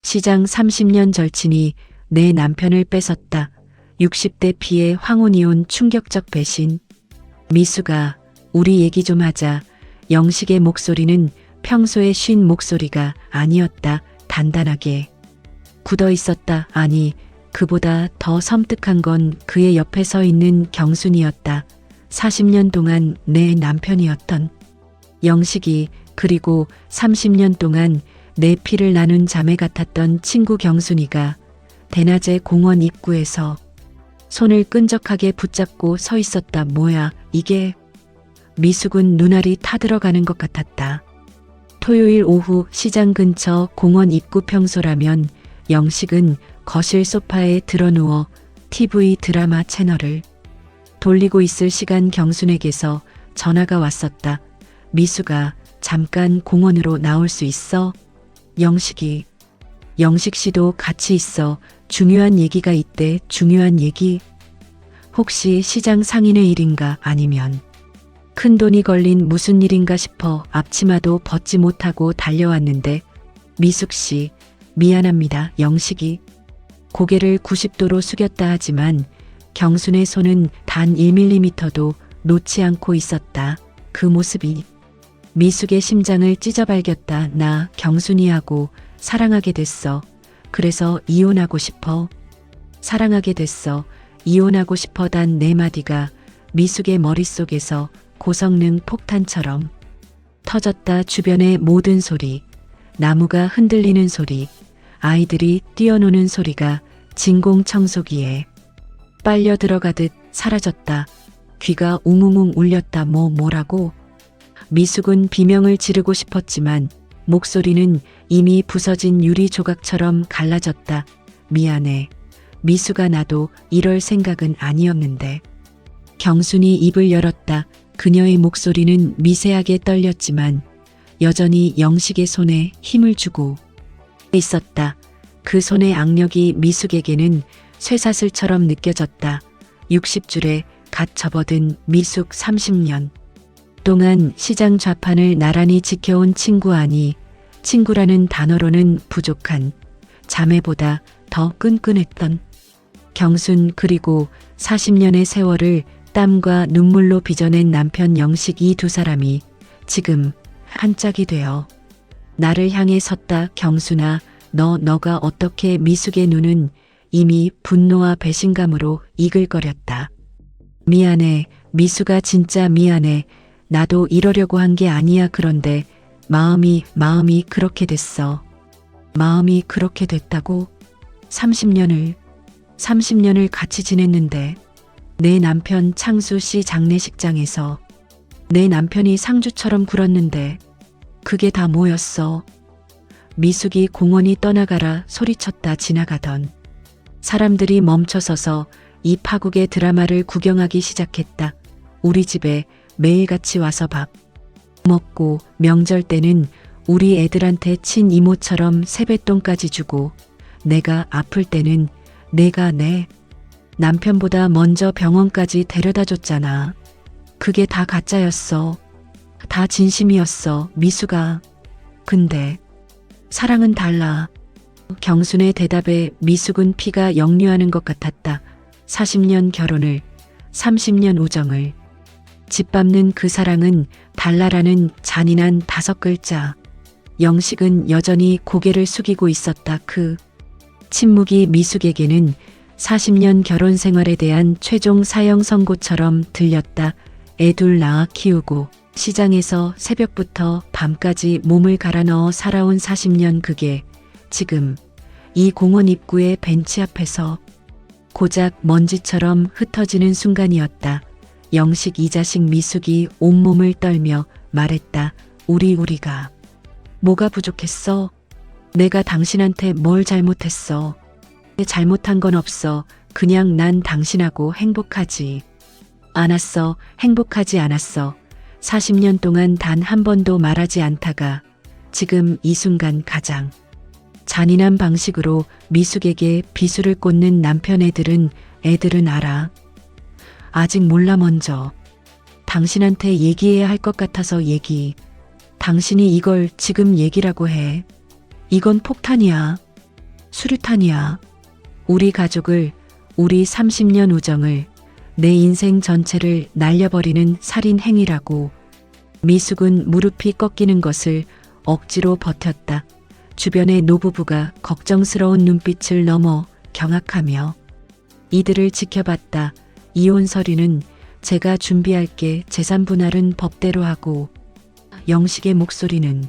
시장 30년 절친이 내 남편을 뺏었다. 60대 피해 황혼이 온 충격적 배신. 미수가 우리 얘기 좀 하자. 영식의 목소리는 평소에 쉰 목소리가 아니었다. 단단하게 굳어 있었다. 아니, 그보다 더 섬뜩한 건 그의 옆에 서 있는 경순이었다. 40년 동안 내 남편이었던 영식이, 그리고 30년 동안 내 피를 나눈 자매 같았던 친구 경순이가 대낮에 공원 입구에서 손을 끈적하게 붙잡고 서 있었다. 뭐야, 이게? 미숙은 눈알이 타들어가는 것 같았다. 토요일 오후 시장 근처 공원 입구. 평소라면 영식은 거실 소파에 드러누워 TV 드라마 채널을 돌리고 있을 시간. 경순에게서 전화가 왔었다. 미수가 잠깐 공원으로 나올 수 있어? 영식이. 영식 씨도 같이 있어. 중요한 얘기가 있대. 중요한 얘기? 혹시 시장 상인의 일인가? 아니면 큰 돈이 걸린 무슨 일인가 싶어 앞치마도 벗지 못하고 달려왔는데, 미숙 씨, 미안합니다. 영식이 고개를 90도로 숙였다. 하지만 경순의 손은 단 1mm도 놓지 않고 있었다. 그 모습이 미숙의 심장을 찢어발겼다. 나 경순이하고 사랑하게 됐어. 그래서 이혼하고 싶어. 사랑하게 됐어. 이혼하고 싶어. 단 네 마디가 미숙의 머릿속에서 고성능 폭탄처럼 터졌다. 주변의 모든 소리, 나무가 흔들리는 소리, 아이들이 뛰어노는 소리가 진공청소기에 빨려 들어가듯 사라졌다. 귀가 웅웅웅 울렸다. 뭐라고? 미숙은 비명을 지르고 싶었지만 목소리는 이미 부서진 유리 조각처럼 갈라졌다. 미안해. 미숙아, 나도 이럴 생각은 아니었는데. 경순이 입을 열었다. 그녀의 목소리는 미세하게 떨렸지만 여전히 영식의 손에 힘을 주고 있었다. 그 손의 악력이 미숙에게는 쇠사슬처럼 느껴졌다. 60줄에 갓 접어든 미숙. 30년 동안 시장 좌판을 나란히 지켜온 친구. 아니, 친구라는 단어로는 부족한 자매보다 더 끈끈했던 경순, 그리고 40년의 세월을 땀과 눈물로 빚어낸 남편 영식. 이 두 사람이 지금 한 짝이 되어 나를 향해 섰다. 경순아, 너가 어떻게? 미숙의 눈은 이미 분노와 배신감으로 이글거렸다. 미안해. 미숙아, 진짜 미안해. 나도 이러려고 한 게 아니야. 그런데 마음이 그렇게 됐어. 마음이 그렇게 됐다고? 30년을 같이 지냈는데, 내 남편 창수 씨 장례식장에서 내 남편이 상주처럼 굴었는데 그게 다 뭐였어? 미숙이 공원이 떠나가라 소리쳤다. 지나가던 사람들이 멈춰서서 이 파국의 드라마를 구경하기 시작했다. 우리 집에 매일같이 와서 밥 먹고, 명절 때는 우리 애들한테 친이모처럼 세뱃돈까지 주고, 내가 아플 때는 내가 내 남편보다 먼저 병원까지 데려다 줬잖아. 그게 다 가짜였어. 다 진심이었어. 미숙아. 근데 사랑은 달라. 경순의 대답에 미숙은 피가 역류하는 것 같았다. 40년 결혼을, 30년 우정을 짓밟는 그 사랑은 달라라는 잔인한 5글자. 영식은 여전히 고개를 숙이고 있었다. 그 침묵이 미숙에게는 40년 결혼 생활에 대한 최종 사형 선고처럼 들렸다. 애 둘 낳아 키우고 시장에서 새벽부터 밤까지 몸을 갈아 넣어 살아온 40년, 그게 지금 이 공원 입구의 벤치 앞에서 고작 먼지처럼 흩어지는 순간이었다. 영식, 이 자식. 미숙이 온몸을 떨며 말했다. 우리가 뭐가 부족했어? 내가 당신한테 뭘 잘못했어? 잘못한 건 없어. 그냥 난 당신하고 행복하지 않았어. 행복하지 않았어. 40년 동안 단 한 번도 말하지 않다가 지금 이 순간 가장 잔인한 방식으로 미숙에게 비수를 꽂는 남편. 애들은 알아. 아직 몰라. 먼저 당신한테 얘기해야 할 것 같아서 당신이 이걸 지금 얘기라고 해. 이건 폭탄이야. 수류탄이야. 우리 가족을, 우리 30년 우정을, 내 인생 전체를 날려버리는 살인 행위라고. 미숙은 무릎이 꺾이는 것을 억지로 버텼다. 주변의 노부부가 걱정스러운 눈빛을 넘어 경악하며 이들을 지켜봤다. 이혼 서류는 제가 준비할게. 재산 분할은 법대로 하고. 영식의 목소리는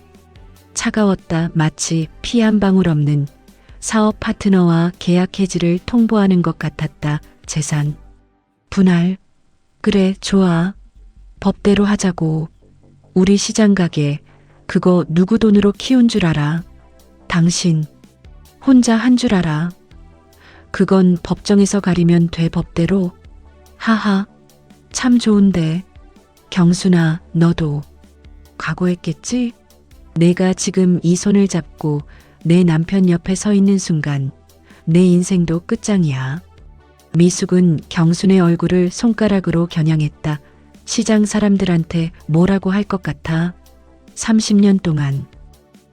차가웠다. 마치 피 한 방울 없는 사업 파트너와 계약 해지를 통보하는 것 같았다. 재산 분할. 그래, 좋아. 법대로 하자고. 우리 시장 가게 그거 누구 돈으로 키운 줄 알아? 당신 혼자 한 줄 알아? 그건 법정에서 가리면 돼. 법대로. 하하, 참 좋은데. 경순아, 너도 각오했겠지? 내가 지금 이 손을 잡고 내 남편 옆에 서 있는 순간 내 인생도 끝장이야. 미숙은 경순의 얼굴을 손가락으로 겨냥했다. 시장 사람들한테 뭐라고 할 것 같아? 30년 동안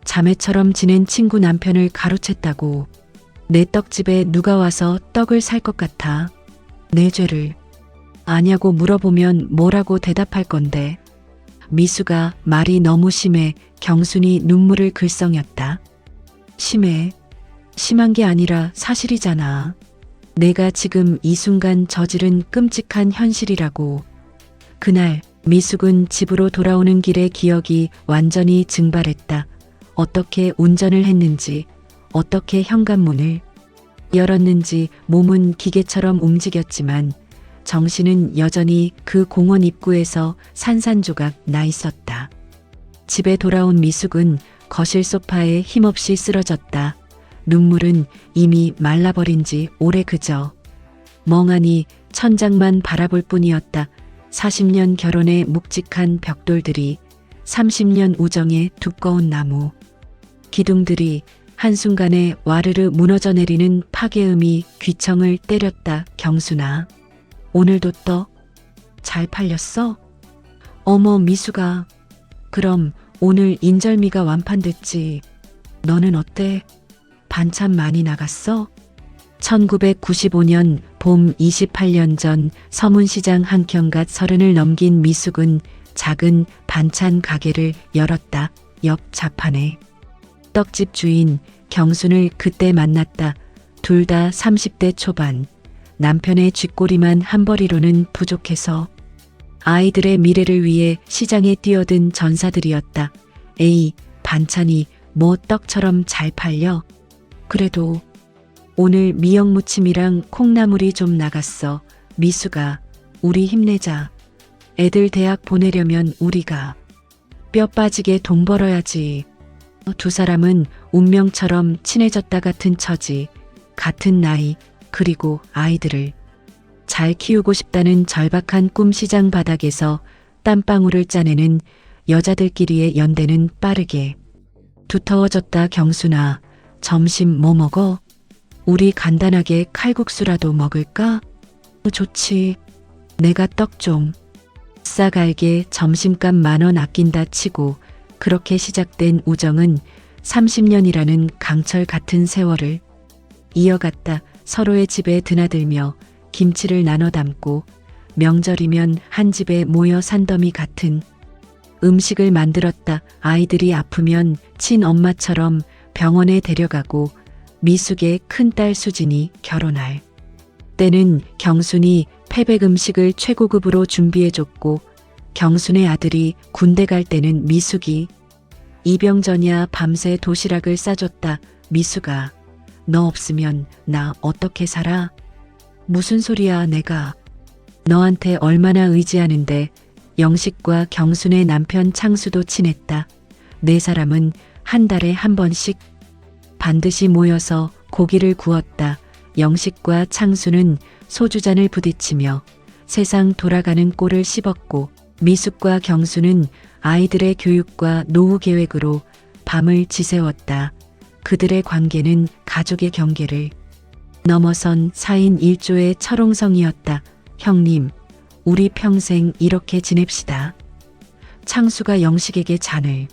자매처럼 지낸 친구 남편을 가로챘다고. 내 떡집에 누가 와서 떡을 살 것 같아? 내 죄를 아냐고 물어보면 뭐라고 대답할 건데. 미수가 말이 너무 심해 경순이 눈물을 글썽였다. 심해? 심한 게 아니라 사실이잖아. 내가 지금 이 순간 저지른 끔찍한 현실이라고. 그날 미숙은 집으로 돌아오는 길에 기억이 완전히 증발했다. 어떻게 운전을 했는지, 어떻게 현관문을 열었는지. 몸은 기계처럼 움직였지만 정신은 여전히 그 공원 입구에서 산산조각 나 있었다. 집에 돌아온 미숙은 거실 소파에 힘없이 쓰러졌다. 눈물은 이미 말라버린 지 오래 그저 멍하니 천장만 바라볼 뿐이었다. 40년 결혼의 묵직한 벽돌들이, 30년 우정의 두꺼운 나무 기둥들이 한순간에 와르르 무너져 내리는 파괴음이 귀청을 때렸다. 경순아, 오늘도 떡 잘 팔렸어? 어머, 미수가. 그럼 오늘 인절미가 완판됐지. 너는 어때? 반찬 많이 나갔어? 1995년 봄. 28년 전 서문시장 한켠갓 30을 넘긴 미숙은 작은 반찬 가게를 열었다. 옆 자판에 떡집 주인 경순을 그때 만났다. 둘 다 30대 초반. 남편의 쥐꼬리만 한 벌이로는 부족해서 아이들의 미래를 위해 시장에 뛰어든 전사들이었다. 에이, 반찬이 뭐 떡처럼 잘 팔려? 그래도 오늘 미역무침이랑 콩나물이 좀 나갔어. 미수가, 우리 힘내자. 애들 대학 보내려면 우리가 뼈 빠지게 돈 벌어야지. 두 사람은 운명처럼 친해졌다. 같은 처지, 같은 나이, 그리고 아이들을 잘 키우고 싶다는 절박한 꿈. 시장 바닥에서 땀방울을 짜내는 여자들끼리의 연대는 빠르게 두터워졌다. 경순아, 점심 뭐 먹어? 우리 간단하게 칼국수라도 먹을까? 좋지. 내가 떡 좀 싸갈게. 점심값 10,000원 아낀다 치고 그렇게 시작된 우정은 30년이라는 강철 같은 세월을 이어갔다. 서로의 집에 드나들며 김치를 나눠 담고 명절이면 한 집에 모여 산더미 같은 음식을 만들었다. 아이들이 아프면 친엄마처럼 병원에 데려가고 미숙의 큰딸 수진이 결혼할 때는 경순이 패백 음식을 최고급으로 준비해줬고, 경순의 아들이 군대 갈 때는 미숙이 이병전야 밤새 도시락을 싸줬다. 미숙아, 너 없으면 나 어떻게 살아? 무슨 소리야. 내가 너한테 얼마나 의지하는데. 영식과 경순의 남편 창수도 친했다. 네 사람은 한 달에 한 번씩 반드시 모여서 고기를 구웠다. 영식과 창수는 소주잔을 부딪히며 세상 돌아가는 꼴을 씹었고, 미숙과 경수는 아이들의 교육과 노후 계획으로 밤을 지새웠다. 그들의 관계는 가족의 경계를 넘어선 4인 1조의 철옹성이었다. 형님, 우리 평생 이렇게 지냅시다. 창수가 영식에게 잔을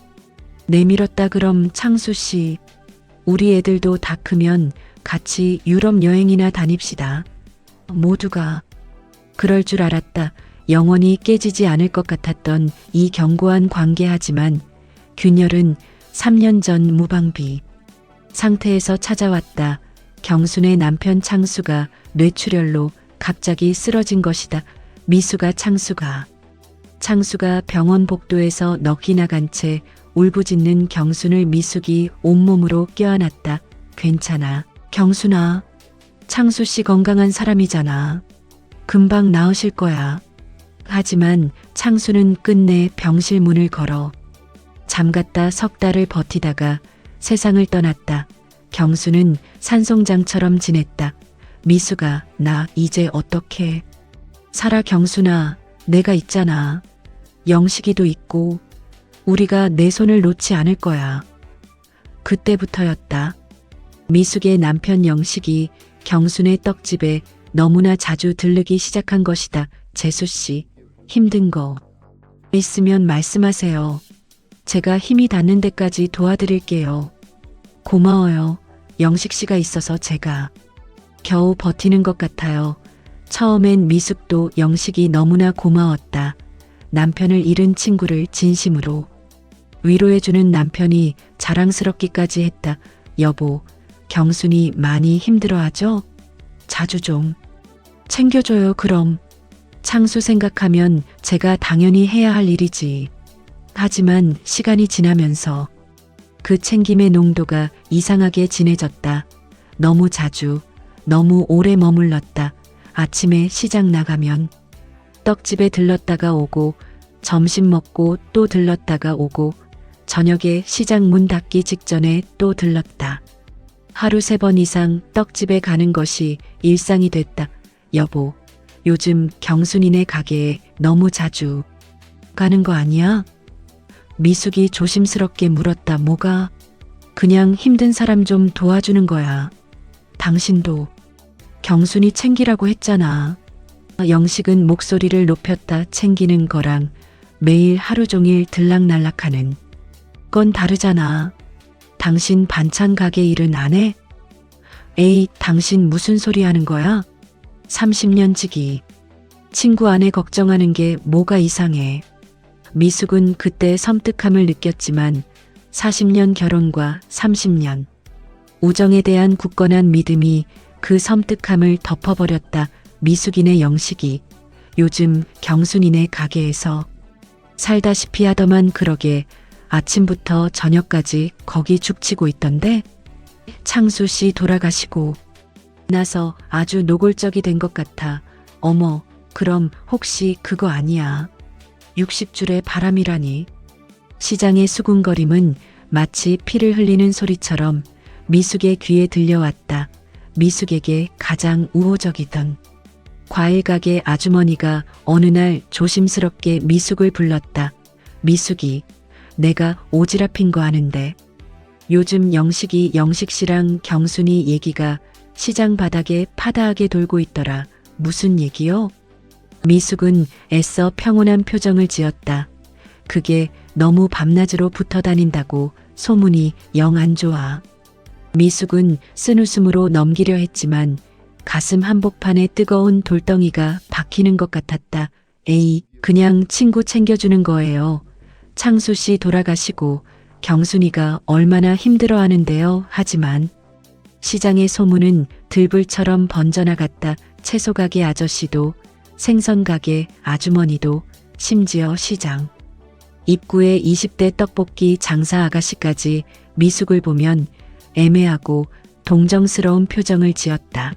내밀었다. 그럼 창수 씨, 우리 애들도 다 크면 같이 유럽 여행이나 다닙시다. 모두가 그럴 줄 알았다. 영원히 깨지지 않을 것 같았던 이 견고한 관계하지만 균열은 3년 전 무방비 상태에서 찾아왔다. 경순의 남편 창수가 뇌출혈로 갑자기 쓰러진 것이다. 미수가 창수가 병원 복도에서 넋이 나간 채 울부짖는 경순을 미숙이 온몸으로 껴안았다. 괜찮아. 경순아. 창수 씨 건강한 사람이잖아. 금방 나으실 거야. 하지만 창수는 끝내 병실 문을 걸어 잠갔다 석 달을 버티다가 세상을 떠났다. 경수는 산송장처럼 지냈다. 미수가 나 이제 어떻게 살아 경순아. 내가 있잖아. 영식이도 있고 우리가 내 손을 놓지 않을 거야. 그때부터였다. 미숙의 남편 영식이 경순의 떡집에 너무나 자주 들르기 시작한 것이다. 재수씨, 힘든 거 있으면 말씀하세요. 제가 힘이 닿는 데까지 도와드릴게요. 고마워요. 영식씨가 있어서 제가 겨우 버티는 것 같아요. 처음엔 미숙도 영식이 너무나 고마웠다. 남편을 잃은 친구를 진심으로 위로해주는 남편이 자랑스럽기까지 했다. 여보, 경순이 많이 힘들어하죠? 자주 좀 챙겨줘요. 그럼. 창수 생각하면 제가 당연히 해야 할 일이지. 하지만 시간이 지나면서 그 챙김의 농도가 이상하게 진해졌다. 너무 자주, 너무 오래 머물렀다. 아침에 시장 나가면 떡집에 들렀다가 오고 점심 먹고 또 들렀다가 오고 저녁에 시장 문 닫기 직전에 또 들렀다. 하루 3번 이상 떡집에 가는 것이 일상이 됐다. 여보, 요즘 경순이네 가게에 너무 자주 가는 거 아니야? 미숙이 조심스럽게 물었다. 뭐가? 그냥 힘든 사람 좀 도와주는 거야. 당신도 경순이 챙기라고 했잖아. 영식은 목소리를 높였다. 챙기는 거랑 매일 하루 종일 들락날락하는 건 다르잖아. 당신 반찬 가게 일은 안 해? 에이, 당신 무슨 소리 하는 거야? 30년 지기. 친구 아내 걱정하는 게 뭐가 이상해. 미숙은 그때 섬뜩함을 느꼈지만 40년 결혼과 30년 우정에 대한 굳건한 믿음이 그 섬뜩함을 덮어버렸다. 미숙이네 영식이 요즘 경순이네 가게에서 살다시피 하더만. 그러게 아침부터 저녁까지 거기 죽치고 있던데. 창수 씨 돌아가시고 나서 아주 노골적이 된 것 같아. 어머, 그럼 혹시 그거 아니야? 60줄의 바람이라니. 시장의 수군거림은 마치 피를 흘리는 소리처럼 미숙의 귀에 들려왔다. 미숙에게 가장 우호적이던 과일 가게 아주머니가 어느 날 조심스럽게 미숙을 불렀다. 미숙이, 내가 오지랖인 거 아는데 요즘 영식씨랑 경순이 얘기가 시장 바닥에 파다하게 돌고 있더라. 무슨 얘기요? 미숙은 애써 평온한 표정을 지었다. 그게 너무 밤낮으로 붙어 다닌다고 소문이 영 안 좋아. 미숙은 쓴웃음으로 넘기려 했지만 가슴 한복판에 뜨거운 돌덩이가 박히는 것 같았다. 에이, 그냥 친구 챙겨주는 거예요. 창수 씨 돌아가시고 경순이가 얼마나 힘들어하는데요. 하지만 시장의 소문은 들불처럼 번져나갔다. 채소가게 아저씨도 생선가게 아주머니도 심지어 시장 입구에 20대 떡볶이 장사 아가씨까지 미숙을 보면 애매하고 동정스러운 표정을 지었다.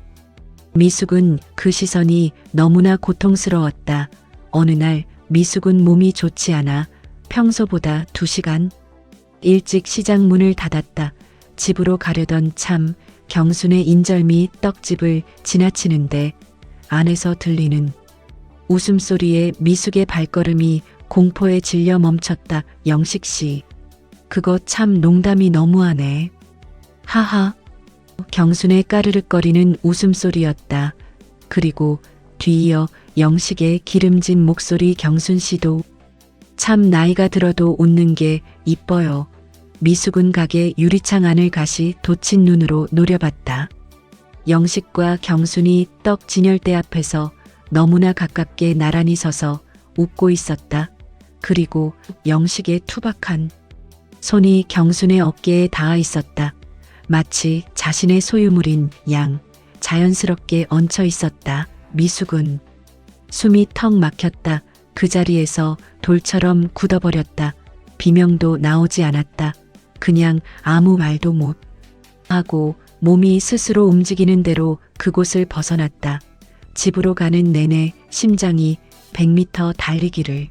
미숙은 그 시선이 너무나 고통스러웠다. 어느 날 미숙은 몸이 좋지 않아 평소보다 2시간 일찍 시장 문을 닫았다. 집으로 가려던 참 경순의 인절미 떡집을 지나치는데 안에서 들리는 웃음소리에 미숙의 발걸음이 공포에 질려 멈췄다. 영식씨, 그거 참 농담이 너무하네. 하하. 경순의 까르륵거리는 웃음소리였다. 그리고 뒤이어 영식의 기름진 목소리. 경순씨도 참 나이가 들어도 웃는 게 이뻐요. 미숙은 가게 유리창 안을 가시 돋친 눈으로 노려봤다. 영식과 경순이 떡 진열대 앞에서 너무나 가깝게 나란히 서서 웃고 있었다. 그리고 영식의 투박한 손이 경순의 어깨에 닿아 있었다. 마치 자신의 소유물인 양 자연스럽게 얹혀 있었다. 미숙은 숨이 턱 막혔다. 그 자리에서 돌처럼 굳어버렸다. 비명도 나오지 않았다. 그냥 아무 말도 못 하고 몸이 스스로 움직이는 대로 그곳을 벗어났다. 집으로 가는 내내 심장이 100m 달리기를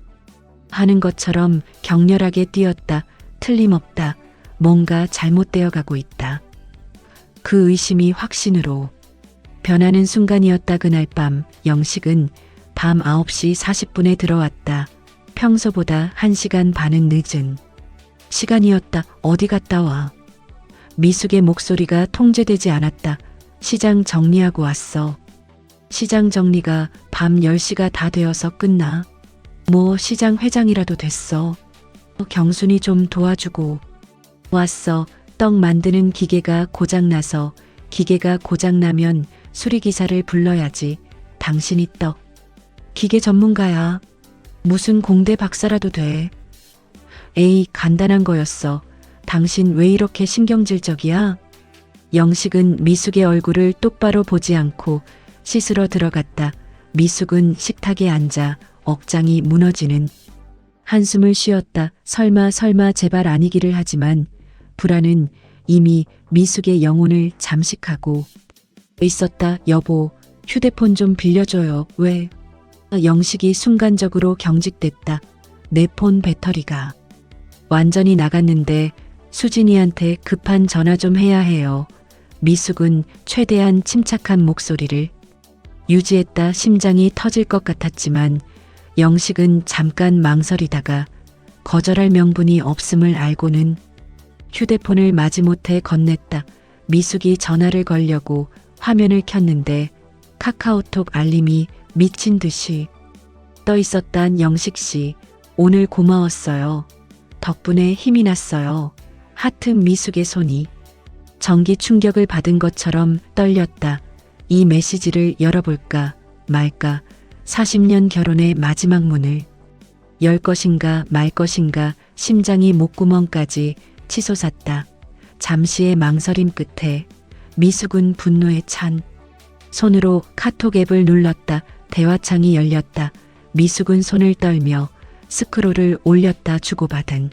하는 것처럼 격렬하게 뛰었다. 틀림없다. 뭔가 잘못되어 가고 있다. 그 의심이 확신으로 변하는 순간이었다. 그날 밤 영식은 밤 9시 40분에 들어왔다. 평소보다 1시간 반은 늦은 시간이었다. 어디 갔다 와? 미숙의 목소리가 통제되지 않았다. 시장 정리하고 왔어. 시장 정리가 밤 10시가 다 되어서 끝나? 뭐 시장 회장이라도 됐어. 경순이 좀 도와주고 왔어. 떡 만드는 기계가 고장나서. 기계가 고장나면 수리기사를 불러야지. 당신이 떡 기계 전문가야. 무슨 공대 박사라도 돼. 에이, 간단한 거였어. 당신 왜 이렇게 신경질적이야? 영식은 미숙의 얼굴을 똑바로 보지 않고 씻으러 들어갔다. 미숙은 식탁에 앉아 억장이 무너지는 한숨을 쉬었다. 설마 제발 아니기를. 하지만 불안은 이미 미숙의 영혼을 잠식하고 있었다. 여보, 휴대폰 좀 빌려줘요. 왜? 영식이 순간적으로 경직됐다. 내 폰 배터리가 완전히 나갔는데 수진이한테 급한 전화 좀 해야 해요. 미숙은 최대한 침착한 목소리를 유지했다. 심장이 터질 것 같았지만 영식은 잠깐 망설이다가 거절할 명분이 없음을 알고는 휴대폰을 마지못해 건넸다. 미숙이 전화를 걸려고 화면을 켰는데 카카오톡 알림이 미친 듯이 떠 있었단. 영식 씨, 오늘 고마웠어요. 덕분에 힘이 났어요. 하트. 미숙의 손이 전기 충격을 받은 것처럼 떨렸다. 이 메시지를 열어볼까 말까. 40년 결혼의 마지막 문을 열 것인가 말 것인가. 심장이 목구멍까지 치솟았다. 잠시의 망설임 끝에 미숙은 분노에 찬 손으로 카톡 앱을 눌렀다. 대화창이 열렸다. 미숙은 손을 떨며 스크롤을 올렸다. 주고받은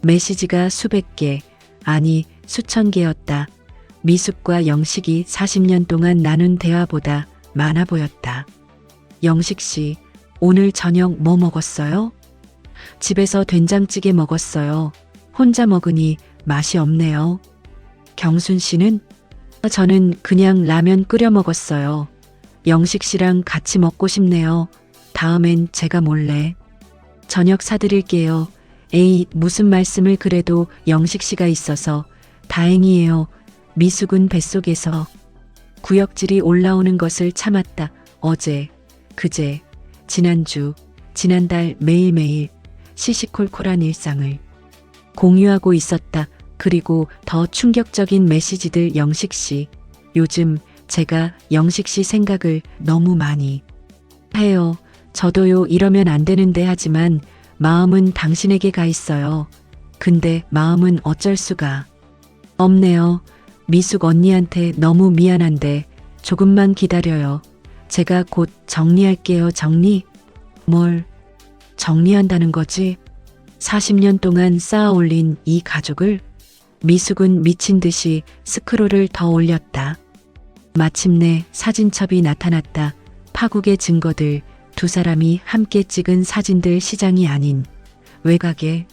메시지가 수백 개, 아니 수천 개였다. 미숙과 영식이 40년 동안 나눈 대화보다 많아 보였다. 영식 씨, 오늘 저녁 뭐 먹었어요? 집에서 된장찌개 먹었어요. 혼자 먹으니 맛이 없네요. 경순 씨는? 저는 그냥 라면 끓여 먹었어요. 영식 씨랑 같이 먹고 싶네요. 다음엔 제가 몰래 저녁 사드릴게요. 에이, 무슨 말씀을. 그래도 영식 씨가 있어서 다행이에요. 미숙은 뱃속에서 구역질이 올라오는 것을 참았다. 어제, 그제, 지난주, 지난달 매일매일 시시콜콜한 일상을 공유하고 있었다. 그리고 더 충격적인 메시지들. 영식 씨, 요즘 제가 영식 씨 생각을 너무 많이 해요. 저도요. 이러면 안 되는데. 하지만 마음은 당신에게 가 있어요. 근데 마음은 어쩔 수가 없네요. 미숙 언니한테 너무 미안한데 조금만 기다려요. 제가 곧 정리할게요. 정리? 뭘 정리한다는 거지? 40년 동안 쌓아 올린 이 가족을? 미숙은 미친 듯이 스크롤을 더 올렸다. 마침내 사진첩이 나타났다. 파국의 증거들. 두 사람이 함께 찍은 사진들. 시장이 아닌 외곽에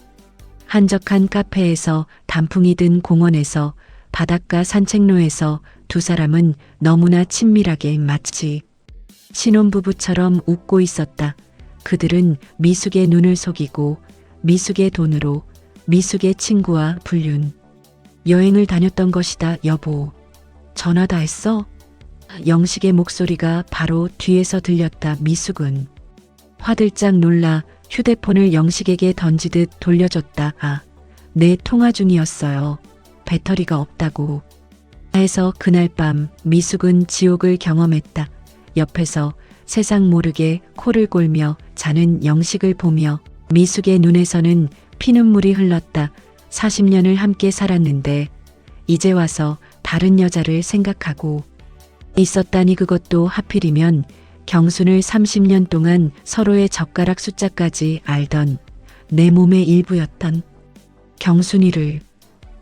한적한 카페에서, 단풍이 든 공원에서, 바닷가 산책로에서 두 사람은 너무나 친밀하게 마치 신혼부부처럼 웃고 있었다. 그들은 미숙의 눈을 속이고 미숙의 돈으로 미숙의 친구와 불륜 여행을 다녔던 것이다. 여보, 전화 다 했어? 영식의 목소리가 바로 뒤에서 들렸다. 미숙은 화들짝 놀라 휴대폰을 영식에게 던지듯 돌려줬다. 아, 내 통화 중이었어요. 배터리가 없다고. 해서 그날 밤 미숙은 지옥을 경험했다. 옆에서 세상 모르게 코를 골며 자는 영식을 보며 미숙의 눈에서는 피눈물이 흘렀다. 40년을 함께 살았는데 이제 와서 다른 여자를 생각하고 있었다니, 그것도 하필이면 경순을 30년 동안 서로의 젓가락 숫자까지 알던 내 몸의 일부였던 경순이를.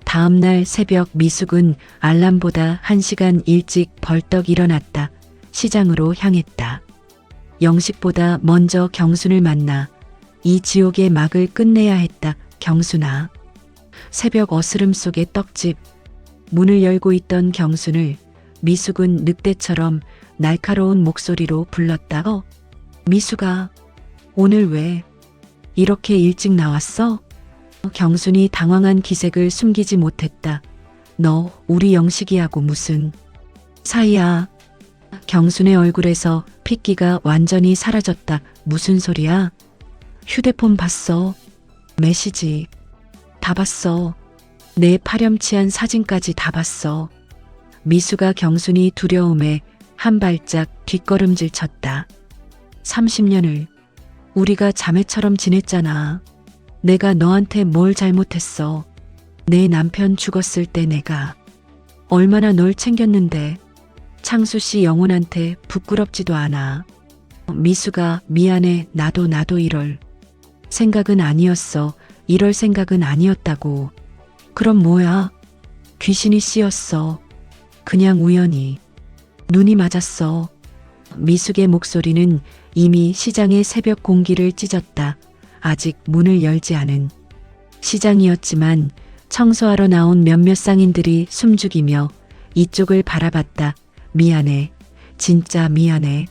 다음날 새벽 미숙은 알람보다 1시간 일찍 벌떡 일어났다. 시장으로 향했다. 영식보다 먼저 경순을 만나 이 지옥의 막을 끝내야 했다. 경순아. 새벽 어스름 속의 떡집. 문을 열고 있던 경순을 미숙은 늑대처럼 날카로운 목소리로 불렀다. 미숙아, 오늘 왜 이렇게 일찍 나왔어? 경순이 당황한 기색을 숨기지 못했다. 너 우리 영식이하고 무슨 사이야? 경순의 얼굴에서 핏기가 완전히 사라졌다. 무슨 소리야? 휴대폰 봤어. 메시지 다 봤어. 내 파렴치한 사진까지 다 봤어. 미수가 경순이 두려움에 한 발짝 뒷걸음질 쳤다. 30년을 우리가 자매처럼 지냈잖아. 내가 너한테 뭘 잘못했어. 내 남편 죽었을 때 내가 얼마나 널 챙겼는데. 창수 씨 영혼한테 부끄럽지도 않아. 미수가 미안해. 나도 이럴 생각은 아니었어. 이럴 생각은 아니었다고. 그럼 뭐야? 귀신이 씌었어. 그냥 우연히 눈이 맞았어. 미숙의 목소리는 이미 시장의 새벽 공기를 찢었다. 아직 문을 열지 않은 시장이었지만 청소하러 나온 몇몇 상인들이 숨죽이며 이쪽을 바라봤다. 미안해. 진짜 미안해.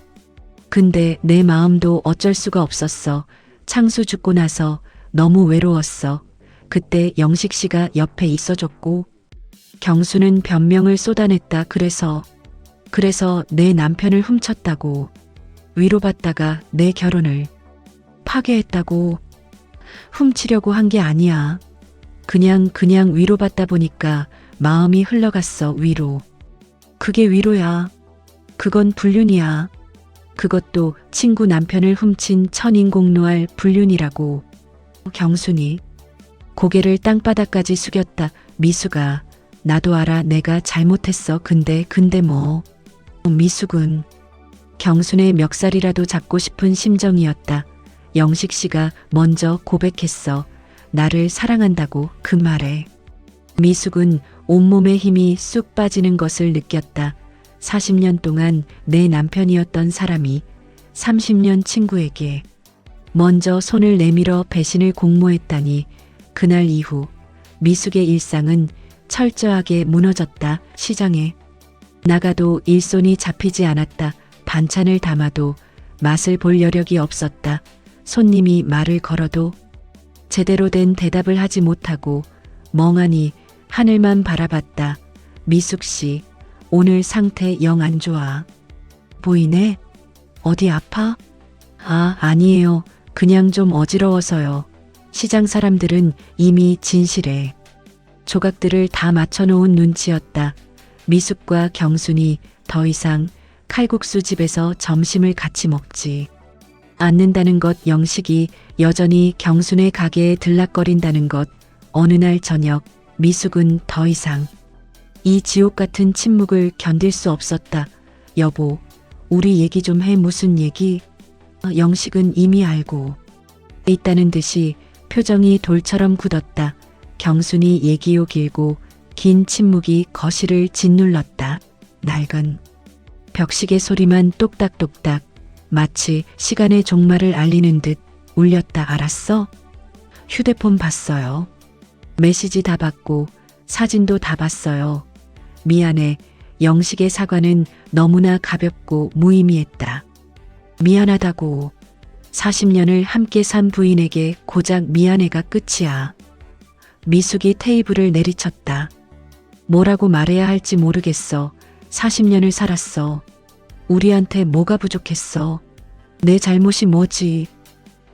근데 내 마음도 어쩔 수가 없었어. 창수 죽고 나서 너무 외로웠어. 그때 영식 씨가 옆에 있어줬고. 경수는 변명을 쏟아냈다. 그래서 내 남편을 훔쳤다고. 위로받다가 내 결혼을 파괴했다고. 훔치려고 한 게 아니야. 그냥 위로받다 보니까 마음이 흘러갔어. 위로. 그게 위로야. 그건 불륜이야. 그것도 친구 남편을 훔친 천인공노할 불륜이라고. 경순이 고개를 땅바닥까지 숙였다. 미숙아, 나도 알아. 내가 잘못했어. 근데 뭐. 미숙은 경순의 멱살이라도 잡고 싶은 심정이었다. 영식 씨가 먼저 고백했어. 나를 사랑한다고. 그 말에 미숙은 온몸에 힘이 쑥 빠지는 것을 느꼈다. 40년 동안 내 남편이었던 사람이 30년 친구에게 먼저 손을 내밀어 배신을 공모했다니. 그날 이후 미숙의 일상은 철저하게 무너졌다. 시장에 나가도 일손이 잡히지 않았다. 반찬을 담아도 맛을 볼 여력이 없었다. 손님이 말을 걸어도 제대로 된 대답을 하지 못하고 멍하니 하늘만 바라봤다. 미숙 씨, 오늘 상태 영 안 좋아 보이네. 어디 아파? 아니에요. 그냥 좀 어지러워서요. 시장 사람들은 이미 진실에 조각들을 다 맞춰놓은 눈치였다. 미숙과 경순이 더 이상 칼국수 집에서 점심을 같이 먹지 않는다는 것, 영식이 여전히 경순의 가게에 들락거린다는 것. 어느 날 저녁 미숙은 더 이상 이 지옥 같은 침묵을 견딜 수 없었다. 여보, 우리 얘기 좀 해. 무슨 얘기? 영식은 이미 알고 있다는 듯이 표정이 돌처럼 굳었다. 경순이 얘기요 길고 긴 침묵이 거실을 짓눌렀다. 낡은 벽시계 소리만 똑딱똑딱 마치 시간의 종말을 알리는 듯 울렸다. 알았어? 휴대폰 봤어요. 메시지 다 봤고 사진도 다 봤어요. 미안해. 영식의 사과는 너무나 가볍고 무의미했다. 미안하다고. 40년을 함께 산 부인에게 고작 미안해가 끝이야. 미숙이 테이블을 내리쳤다. 뭐라고 말해야 할지 모르겠어. 40년을 살았어. 우리한테 뭐가 부족했어? 내 잘못이 뭐지?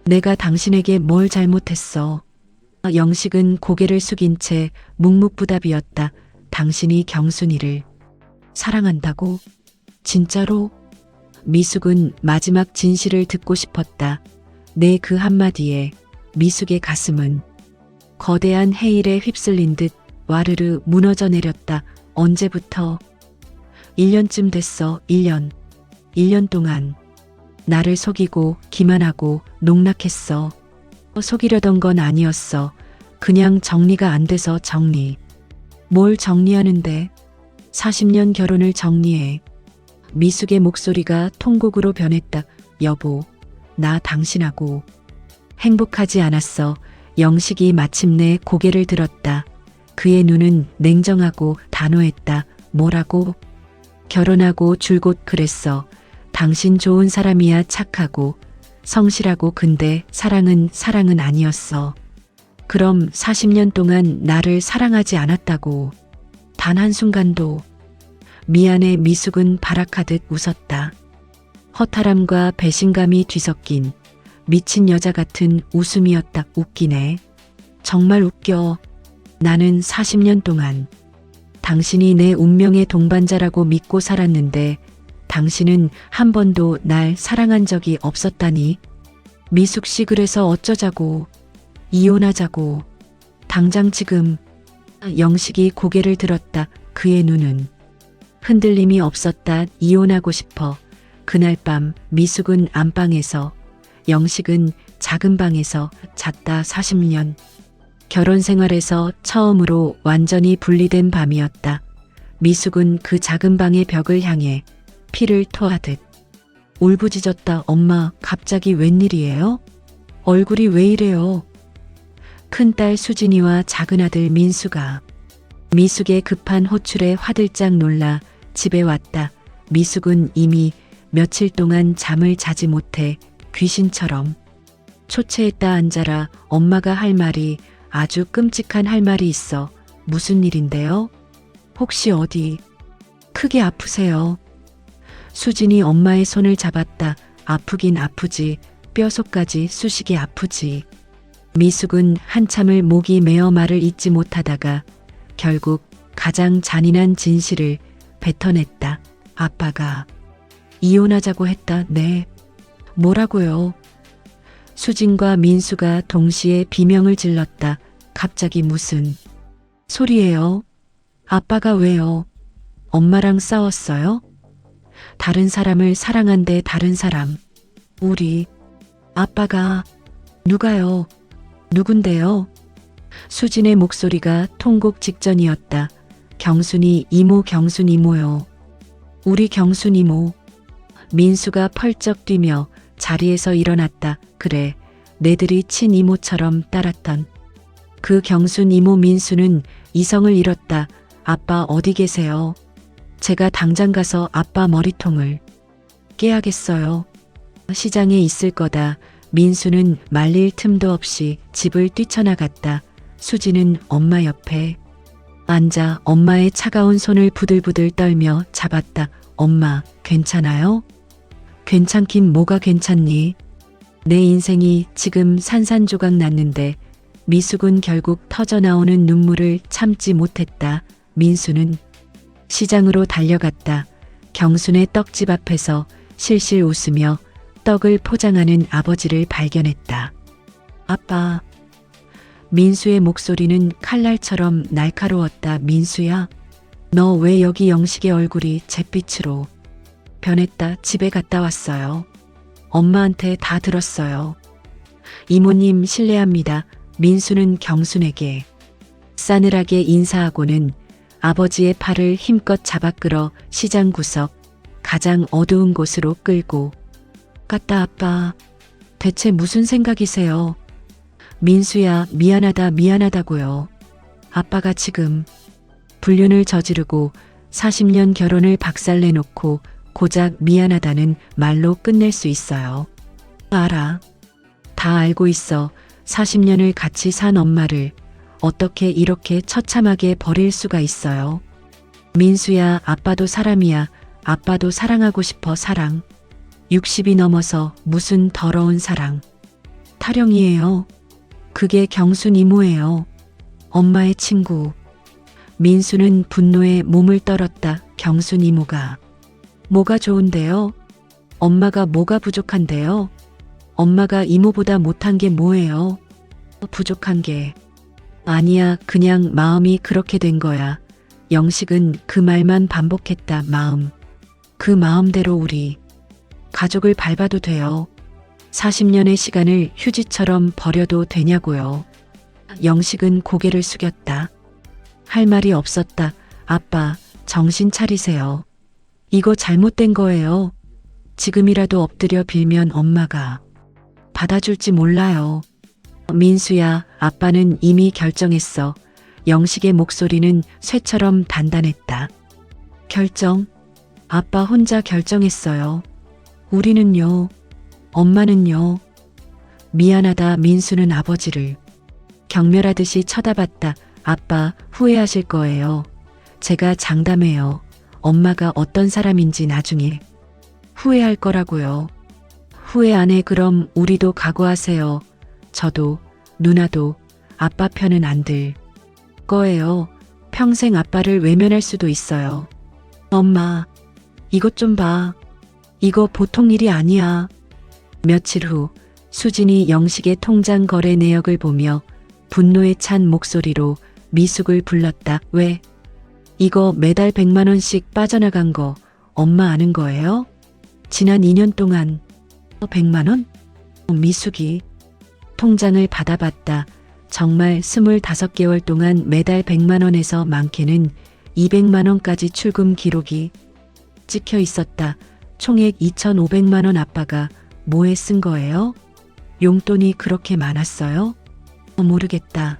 내가 당신에게 뭘 잘못했어? 영식은 고개를 숙인 채 묵묵부답이었다. 당신이 경순이를 사랑한다고? 진짜로? 미숙은 마지막 진실을 듣고 싶었다. 내 그 한마디에 미숙의 가슴은 거대한 해일에 휩쓸린 듯 와르르 무너져 내렸다. 언제부터? 1년쯤 됐어. 1년. 1년 동안 나를 속이고 기만하고 농락했어. 속이려던 건 아니었어. 그냥 정리가 안 돼서 정리. 뭘 정리하는데? 40년 결혼을 정리해. 미숙의 목소리가 통곡으로 변했다. 여보, 나 당신하고 행복하지 않았어. 영식이 마침내 고개를 들었다. 그의 눈은 냉정하고 단호했다. 뭐라고? 결혼하고 줄곧 그랬어. 당신 좋은 사람이야. 착하고 성실하고. 근데 사랑은 아니었어. 그럼 40년 동안 나를 사랑하지 않았다고? 단 한순간도. 미안해. 미숙은 발악하듯 웃었다. 허탈함과 배신감이 뒤섞인 미친 여자 같은 웃음이었다. 웃기네. 정말 웃겨. 나는 40년 동안 당신이 내 운명의 동반자라고 믿고 살았는데 당신은 한 번도 날 사랑한 적이 없었다니. 미숙 씨, 그래서 어쩌자고? 이혼하자고. 당장 지금. 영식이 고개를 들었다. 그의 눈은 흔들림이 없었다. 이혼하고 싶어. 그날 밤 미숙은 안방에서, 영식은 작은 방에서 잤다. 40년. 결혼 생활에서 처음으로 완전히 분리된 밤이었다. 미숙은 그 작은 방의 벽을 향해 피를 토하듯 울부짖었다. 엄마, 갑자기 웬일이에요? 얼굴이 왜 이래요? 큰딸 수진이와 작은아들 민수가 미숙의 급한 호출에 화들짝 놀라 집에 왔다. 미숙은 이미 며칠 동안 잠을 자지 못해 귀신처럼 초췌했다. 앉아라. 엄마가 할 말이, 아주 끔찍한 할 말이 있어. 무슨 일인데요? 혹시 어디 크게 아프세요? 수진이 엄마의 손을 잡았다. 아프긴 아프지. 뼈속까지 쑤시게 아프지. 미숙은 한참을 목이 메어 말을 잇지 못하다가 결국 가장 잔인한 진실을 뱉어냈다. 아빠가 이혼하자고 했다. 네. 뭐라고요? 수진과 민수가 동시에 비명을 질렀다. 갑자기 무슨 소리예요? 아빠가 왜요? 엄마랑 싸웠어요? 다른 사람을 사랑한대. 다른 사람. 우리 아빠가. 누가요? 누군데요? 수진의 목소리가 통곡 직전이었다. 경순이 이모. 경순 이모요. 우리 경순 이모. 민수가 펄쩍 뛰며 자리에서 일어났다. 그래, 내들이 친이모처럼 따랐던 그 경순 이모. 민수는 이성을 잃었다. 아빠 어디 계세요? 제가 당장 가서 아빠 머리통을 깨야겠어요. 시장에 있을 거다. 민수는 말릴 틈도 없이 집을 뛰쳐나갔다. 수지는 엄마 옆에 앉아 엄마의 차가운 손을 부들부들 떨며 잡았다. 엄마, 괜찮아요? 괜찮긴 뭐가 괜찮니? 내 인생이 지금 산산조각 났는데. 미숙은 결국 터져나오는 눈물을 참지 못했다. 민수는 시장으로 달려갔다. 경순의 떡집 앞에서 실실 웃으며 떡을 포장하는 아버지를 발견했다. 아빠. 민수의 목소리는 칼날처럼 날카로웠다. 민수야, 너 왜 여기? 영식의 얼굴이 잿빛으로 변했다. 집에 갔다 왔어요. 엄마한테 다 들었어요. 이모님 실례합니다. 민수는 경순에게 싸늘하게 인사하고는 아버지의 팔을 힘껏 잡아 끌어 시장 구석 가장 어두운 곳으로 끌고 갔다. 아빠, 대체 무슨 생각이세요? 민수야, 미안하다. 미안하다고요. 아빠가 지금 불륜을 저지르고 40년 결혼을 박살내놓고 고작 미안하다는 말로 끝낼 수 있어요. 알아. 다 알고 있어. 40년을 같이 산 엄마를 어떻게 이렇게 처참하게 버릴 수가 있어요? 민수야, 아빠도 사람이야. 아빠도 사랑하고 싶어. 사랑. 60이 넘어서 무슨 더러운 사랑. 타령이에요. 그게 경순 이모예요. 엄마의 친구. 민수는 분노에 몸을 떨었다. 경순 이모가. 뭐가 좋은데요? 엄마가 뭐가 부족한데요? 엄마가 이모보다 못한 게 뭐예요? 부족한 게. 아니야, 그냥 마음이 그렇게 된 거야. 영식은 그 말만 반복했다. 마음. 그 마음대로 우리 가족을 밟아도 돼요. 40년의 시간을 휴지처럼 버려도 되냐고요. 영식은 고개를 숙였다. 할 말이 없었다. 아빠, 정신 차리세요. 이거 잘못된 거예요. 지금이라도 엎드려 빌면 엄마가 받아줄지 몰라요. 민수야, 아빠는 이미 결정했어. 영식의 목소리는 쇠처럼 단단했다. 결정? 아빠 혼자 결정했어요. 우리는요. 엄마는요. 미안하다. 민수는 아버지를 경멸하듯이 쳐다봤다. 아빠, 후회하실 거예요. 제가 장담해요. 엄마가 어떤 사람인지 나중에 후회할 거라고요. 후회 안 해. 그럼 우리도 각오하세요. 저도, 누나도 아빠 편은 안 들 거예요. 평생 아빠를 외면할 수도 있어요. 엄마, 이것 좀 봐. 이거 보통 일이 아니야. 며칠 후 수진이 영식의 통장 거래 내역을 보며 분노에 찬 목소리로 미숙을 불렀다. 왜? 이거 매달 100만 원씩 빠져나간 거 엄마 아는 거예요? 지난 2년 동안 100만 원? 미숙이 통장을 받아봤다. 정말 25개월 동안 매달 100만 원에서 많게는 200만 원까지 출금 기록이 찍혀 있었다. 총액 2,500만 원. 아빠가 뭐에 쓴 거예요? 용돈이 그렇게 많았어요? 모르겠다.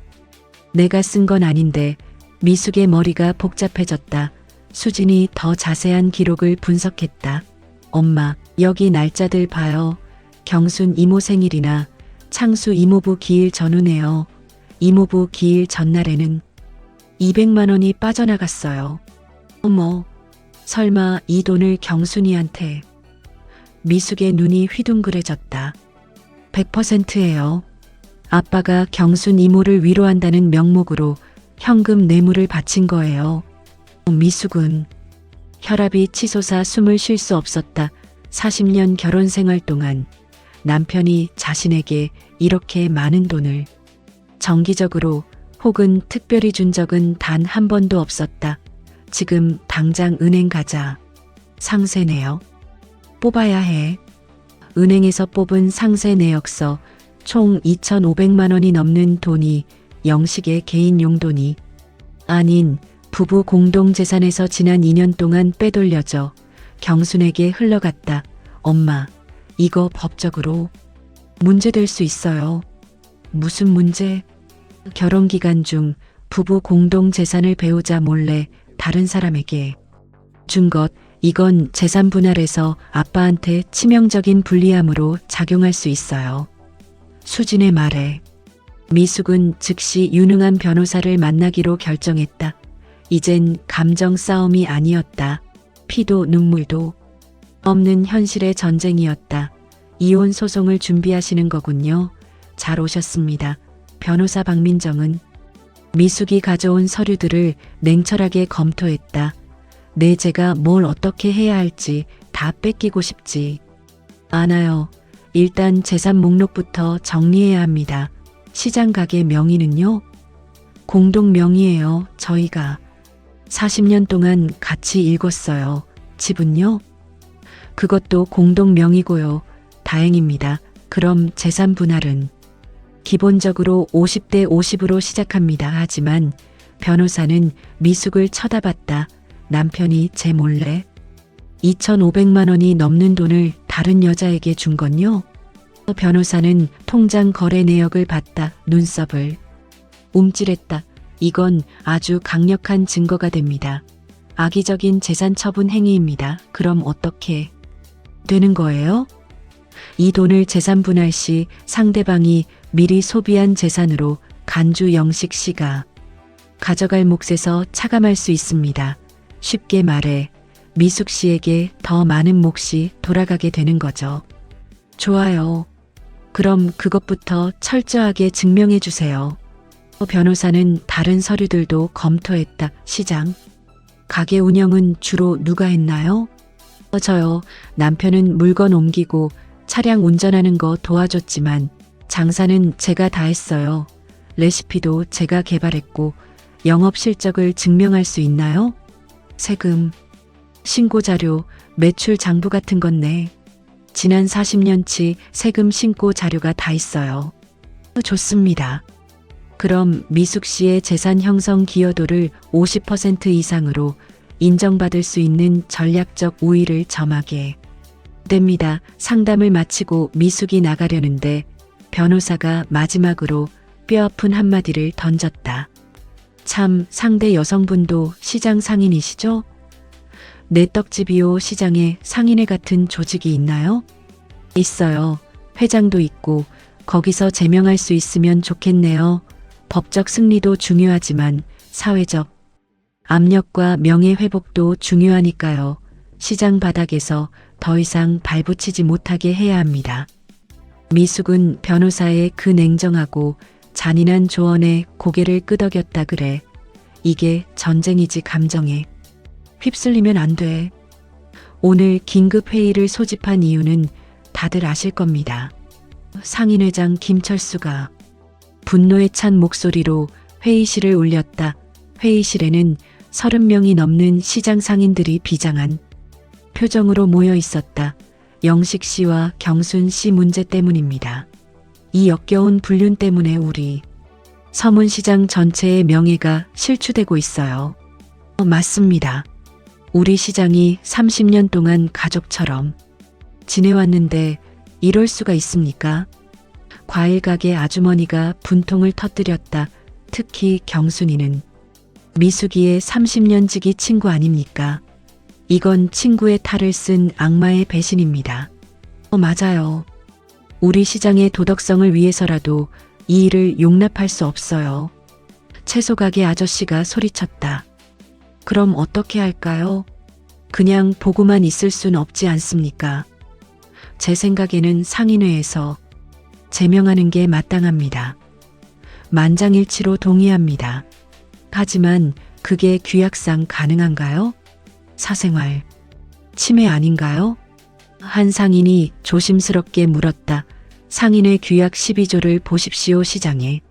내가 쓴 건 아닌데. 미숙의 머리가 복잡해졌다. 수진이 더 자세한 기록을 분석했다. 엄마, 여기 날짜들 봐요. 경순 이모 생일이나 창수 이모부 기일 전후네요. 이모부 기일 전날에는 200만 원이 빠져나갔어요. 어머, 설마 이 돈을 경순이한테. 미숙의 눈이 휘둥그레졌다. 100%예요. 아빠가 경순 이모를 위로한다는 명목으로 현금 뇌물을 바친 거예요. 미숙은 혈압이 치솟아 숨을 쉴 수 없었다. 40년 결혼 생활 동안 남편이 자신에게 이렇게 많은 돈을 정기적으로 혹은 특별히 준 적은 단 한 번도 없었다. 지금 당장 은행 가자. 상세 내역 뽑아야 해. 은행에서 뽑은 상세 내역서 총 2,500만 원이 넘는 돈이 영식의 개인 용돈이 아닌 부부 공동재산에서 지난 2년 동안 빼돌려져 경순에게 흘러갔다. 엄마, 이거 법적으로 문제될 수 있어요. 무슨 문제? 결혼 기간 중 부부 공동재산을 배우자 몰래 다른 사람에게 준 것, 이건 재산 분할에서 아빠한테 치명적인 불리함으로 작용할 수 있어요. 수진의 말에 미숙은 즉시 유능한 변호사를 만나기로 결정했다. 이젠 감정 싸움이 아니었다. 피도 눈물도 없는 현실의 전쟁이었다. 이혼 소송을 준비하시는 거군요. 잘 오셨습니다. 변호사 박민정은 미숙이 가져온 서류들을 냉철하게 검토했다. 제가 뭘 어떻게 해야 할지 다 뺏기고 싶지 않아요. 일단 재산 목록부터 정리해야 합니다. 시장 가게 명의는요? 공동 명의예요. 저희가 40년 동안 같이 읽었어요. 집은요? 그것도 공동 명의고요. 다행입니다. 그럼 재산 분할은 기본적으로 50대 50으로 시작합니다. 하지만 변호사는 미숙을 쳐다봤다. 남편이 제 몰래 2,500만 원이 넘는 돈을 다른 여자에게 준 건요? 변호사는 통장 거래 내역을 봤다. 눈썹을 움찔했다. 이건 아주 강력한 증거가 됩니다. 악의적인 재산 처분 행위입니다. 그럼 어떻게 되는 거예요? 이 돈을 재산 분할 시 상대방이 미리 소비한 재산으로 간주 영식 씨가 가져갈 몫에서 차감할 수 있습니다. 쉽게 말해 미숙 씨에게 더 많은 몫이 돌아가게 되는 거죠. 좋아요. 그럼 그것부터 철저하게 증명해 주세요. 변호사는 다른 서류들도 검토했다. 시장. 가게 운영은 주로 누가 했나요? 저요. 남편은 물건 옮기고 차량 운전하는 거 도와줬지만 장사는 제가 다 했어요. 레시피도 제가 개발했고 영업 실적을 증명할 수 있나요? 세금, 신고 자료, 매출 장부 같은 건네. 지난 40년치 세금 신고 자료가 다 있어요. 좋습니다. 그럼 미숙 씨의 재산 형성 기여도를 50% 이상으로 인정받을 수 있는 전략적 우위를 점하게 됩니다. 상담을 마치고 미숙이 나가려는데 변호사가 마지막으로 뼈아픈 한마디를 던졌다. 참, 상대 여성분도 시장 상인이시죠? 내 떡집이요. 시장에 상인회 같은 조직이 있나요? 있어요. 회장도 있고 거기서 제명할 수 있으면 좋겠네요. 법적 승리도 중요하지만 사회적 압력과 명예회복도 중요하니까요. 시장 바닥에서 더 이상 발붙이지 못하게 해야 합니다. 미숙은 변호사의 그 냉정하고 잔인한 조언에 고개를 끄덕였다. 그래. 이게 전쟁이지. 감정에 휩쓸리면 안 돼. 오늘 긴급 회의를 소집한 이유는 다들 아실 겁니다. 상인회장 김철수가 분노에 찬 목소리로 회의실을 울렸다. 회의실에는 30명이 넘는 시장 상인들이 비장한 표정으로 모여 있었다. 영식 씨와 경순 씨 문제 때문입니다. 이 역겨운 불륜 때문에 우리 서문시장 전체의 명예가 실추되고 있어요. 맞습니다. 우리 시장이 30년 동안 가족처럼 지내왔는데 이럴 수가 있습니까? 과일 가게 아주머니가 분통을 터뜨렸다. 특히 경순이는 미숙이의 30년 지기 친구 아닙니까? 이건 친구의 탈을 쓴 악마의 배신입니다. 맞아요. 우리 시장의 도덕성을 위해서라도 이 일을 용납할 수 없어요. 채소 가게 아저씨가 소리쳤다. 그럼 어떻게 할까요? 그냥 보고만 있을 순 없지 않습니까? 제 생각에는 상인회에서 제명하는 게 마땅합니다. 만장일치로 동의합니다. 하지만 그게 규약상 가능한가요? 사생활 침해 아닌가요? 한 상인이 조심스럽게 물었다. 상인의 규약 12조를 보십시오. 시장에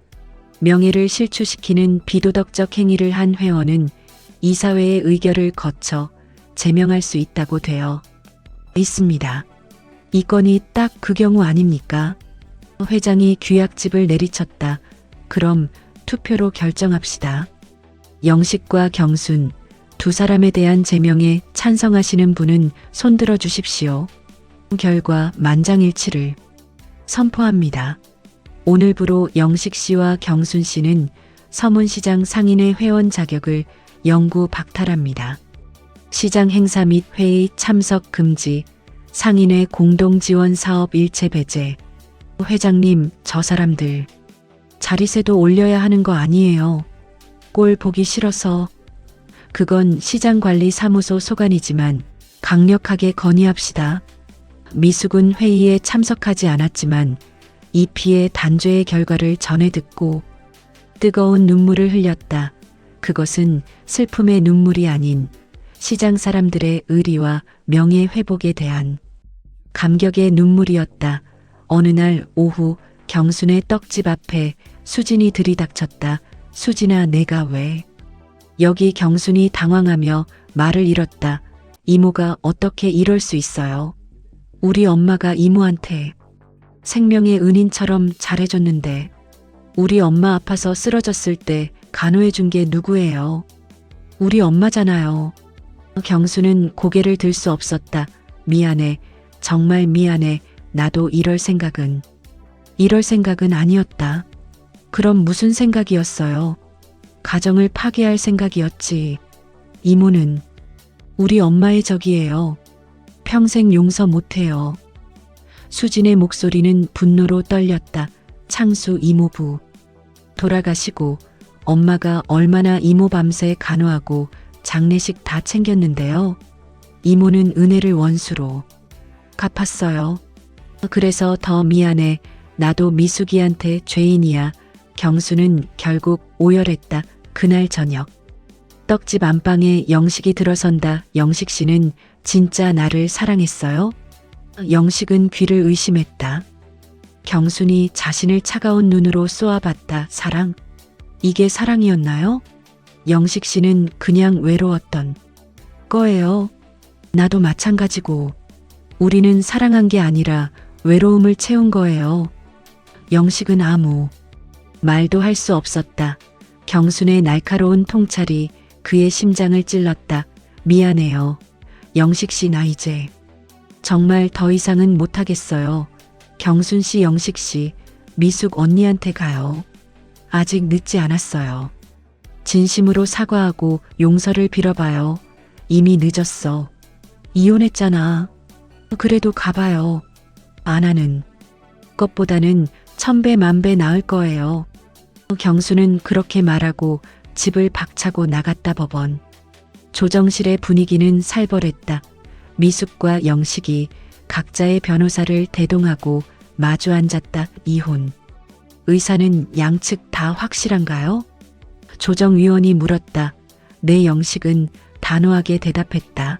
명예를 실추시키는 비도덕적 행위를 한 회원은 이사회의 의결을 거쳐 제명할 수 있다고 되어 있습니다. 이 건이 딱 그 경우 아닙니까? 회장이 규약집을 내리쳤다. 그럼 투표로 결정합시다. 영식과 경순 두 사람에 대한 제명에 찬성하시는 분은 손들어 주십시오. 결과 만장일치를 선포합니다. 오늘부로 영식 씨와 경순 씨는 서문시장 상인회 회원 자격을 영구 박탈합니다. 시장 행사 및 회의 참석 금지, 상인회 공동지원 사업 일체 배제. 회장님, 저 사람들 자리세도 올려야 하는 거 아니에요. 꼴 보기 싫어서. 그건 시장관리사무소 소관이지만 강력하게 건의합시다. 미숙은 회의에 참석하지 않았지만 이 피해 단죄의 결과를 전해 듣고 뜨거운 눈물을 흘렸다. 그것은 슬픔의 눈물이 아닌 시장 사람들의 의리와 명예 회복에 대한 감격의 눈물이었다. 어느 날 오후 경순의 떡집 앞에 수진이 들이닥쳤다. 수진아, 내가 왜? 여기 경순이 당황하며 말을 잃었다. 이모가 어떻게 이럴 수 있어요? 우리 엄마가 이모한테 생명의 은인처럼 잘해줬는데 우리 엄마 아파서 쓰러졌을 때 간호해준 게 누구예요? 우리 엄마잖아요. 경수는 고개를 들 수 없었다. 미안해. 정말 미안해. 나도 이럴 생각은 아니었다. 그럼 무슨 생각이었어요? 가정을 파괴할 생각이었지. 이모는 우리 엄마의 적이에요. 평생 용서 못해요. 수진의 목소리는 분노로 떨렸다. 창수 이모부 돌아가시고 엄마가 얼마나 이모 밤새 간호하고 장례식 다 챙겼는데요. 이모는 은혜를 원수로 갚았어요. 그래서 더 미안해. 나도 미숙이한테 죄인이야. 경수는 결국 오열했다. 그날 저녁. 떡집 안방에 영식이 들어선다. 영식 씨는 진짜 나를 사랑했어요? 영식은 귀를 의심했다. 경순이 자신을 차가운 눈으로 쏘아봤다. 사랑? 이게 사랑이었나요? 영식 씨는 그냥 외로웠던 거예요. 나도 마찬가지고. 우리는 사랑한 게 아니라 외로움을 채운 거예요. 영식은 아무 말도 할 수 없었다. 경순의 날카로운 통찰이 그의 심장을 찔렀다. 미안해요. 영식 씨, 나 이제 정말 더 이상은 못하겠어요. 경순 씨, 영식 씨, 미숙 언니한테 가요. 아직 늦지 않았어요. 진심으로 사과하고 용서를 빌어봐요. 이미 늦었어. 이혼했잖아. 그래도 가봐요. 안 하는 것보다는 1000배 만배 나을 거예요. 경수는 그렇게 말하고 집을 박차고 나갔다. 법원. 조정실의 분위기는 살벌했다. 미숙과 영식이 각자의 변호사를 대동하고 마주 앉았다. 이혼 의사는 양측 다 확실한가요? 조정위원이 물었다. 네, 영식은 단호하게 대답했다.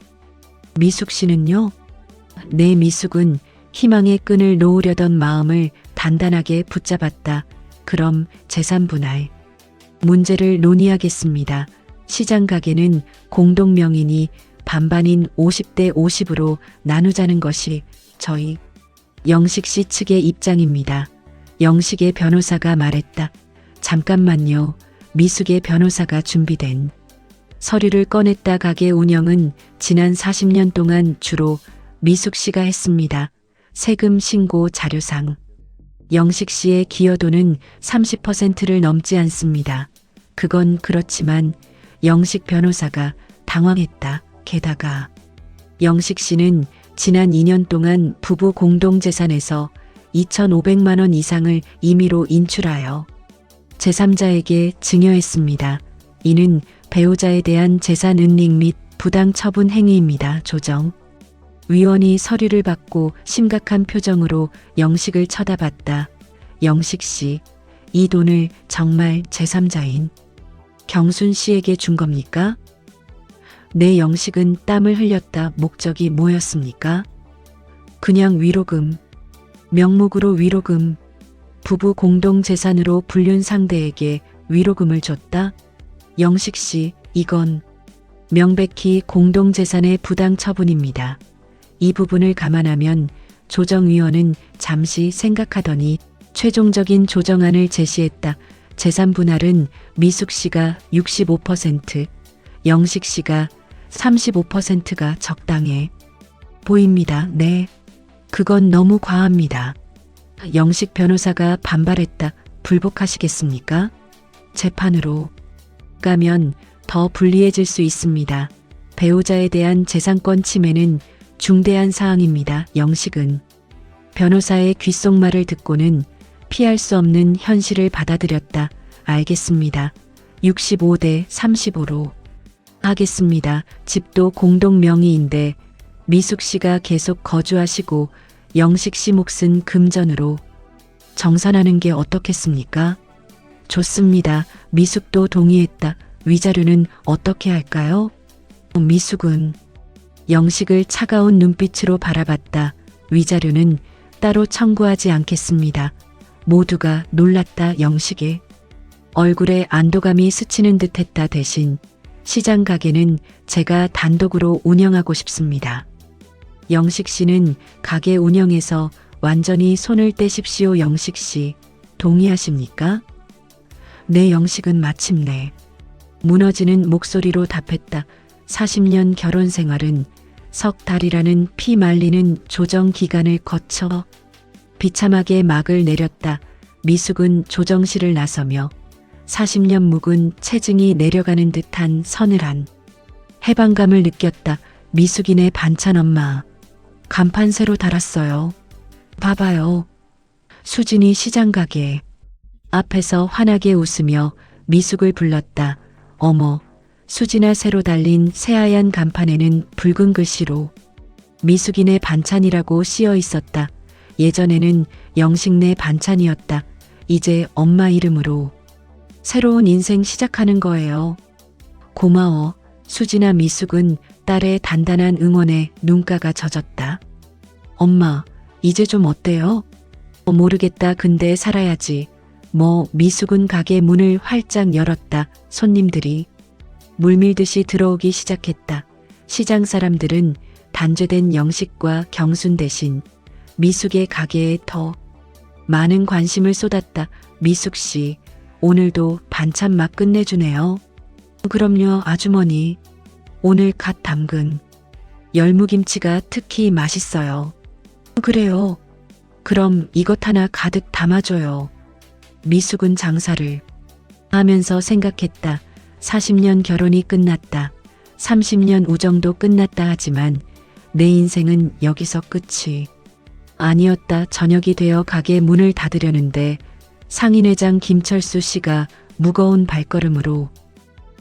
미숙 씨는요? 네, 미숙은 희망의 끈을 놓으려던 마음을 단단하게 붙잡았다. 그럼 재산 분할 문제를 논의하겠습니다. 시장 가게는 공동명의니 반반인 50대 50으로 나누자는 것이 저희 영식 씨 측의 입장입니다. 영식의 변호사가 말했다. 잠깐만요. 미숙의 변호사가 준비된 서류를 꺼냈다. 가게 운영은 지난 40년 동안 주로 미숙 씨가 했습니다. 세금 신고 자료상 영식 씨의 기여도는 30%를 넘지 않습니다. 그건 그렇지만 영식 변호사가 당황했다. 게다가 영식 씨는 지난 2년 동안 부부 공동재산에서 2,500만 원 이상을 임의로 인출하여 제3자에게 증여했습니다. 이는 배우자에 대한 재산 은닉 및 부당 처분 행위입니다. 조정 위원이 서류를 받고 심각한 표정으로 영식을 쳐다봤다. 영식 씨, 이 돈을 정말 제3자인 경순 씨에게 준 겁니까? 네, 영식은 땀을 흘렸다. 목적이 뭐였습니까? 그냥 위로금, 명목으로 위로금, 부부 공동재산으로 불륜 상대에게 위로금을 줬다? 영식 씨, 이건 명백히 공동재산의 부당 처분입니다. 이 부분을 감안하면 조정위원은 잠시 생각하더니 최종적인 조정안을 제시했다. 재산 분할은 미숙 씨가 65%, 영식 씨가 35%가 적당해 보입니다. 네, 그건 너무 과합니다. 영식 변호사가 반발했다. 불복하시겠습니까? 재판으로 가면 더 불리해질 수 있습니다. 배우자에 대한 재산권 침해는 중대한 사항입니다. 영식은 변호사의 귓속말을 듣고는 피할 수 없는 현실을 받아들였다. 알겠습니다. 65대 35로 하겠습니다. 집도 공동 명의인데 미숙 씨가 계속 거주하시고 영식 씨 몫은 금전으로 정산하는 게 어떻겠습니까? 좋습니다. 미숙도 동의했다. 위자료는 어떻게 할까요? 미숙은 영식을 차가운 눈빛으로 바라봤다. 위자료는 따로 청구하지 않겠습니다. 모두가 놀랐다. 영식의 얼굴에 안도감이 스치는 듯했다. 대신 시장 가게는 제가 단독으로 운영하고 싶습니다. 영식 씨는 가게 운영에서 완전히 손을 떼십시오. 영식 씨, 동의하십니까? 네, 영식은 마침내 무너지는 목소리로 답했다. 40년 결혼 생활은 석 달이라는 피 말리는 조정 기간을 거쳐 비참하게 막을 내렸다. 미숙은 조정실을 나서며 40년 묵은 체증이 내려가는 듯한 서늘한 해방감을 느꼈다. 미숙이네 반찬 엄마. 간판 새로 달았어요. 봐봐요. 수진이 시장 가게 앞에서 환하게 웃으며 미숙을 불렀다. 어머, 수진아, 새로 달린 새하얀 간판에는 붉은 글씨로 미숙이네 반찬이라고 씌어 있었다. 예전에는 영식네 반찬이었다. 이제 엄마 이름으로 새로운 인생 시작하는 거예요. 고마워. 수지나 미숙은 딸의 단단한 응원에 눈가가 젖었다. 엄마, 이제 좀 어때요? 모르겠다. 근데 살아야지. 미숙은 가게 문을 활짝 열었다. 손님들이 물밀듯이 들어오기 시작했다. 시장 사람들은 단죄된 영식과 경순 대신 미숙의 가게에 더 많은 관심을 쏟았다. 미숙 씨, 오늘도 반찬 막 끝내주네요. 그럼요, 아주머니. 오늘 갓 담근 열무김치가 특히 맛있어요. 그래요. 그럼 이것 하나 가득 담아줘요. 미숙은 장사를 하면서 생각했다. 40년 결혼이 끝났다. 30년 우정도 끝났다 하지만 내 인생은 여기서 끝이 아니었다. 저녁이 되어 가게 문을 닫으려는데 상인회장 김철수 씨가 무거운 발걸음으로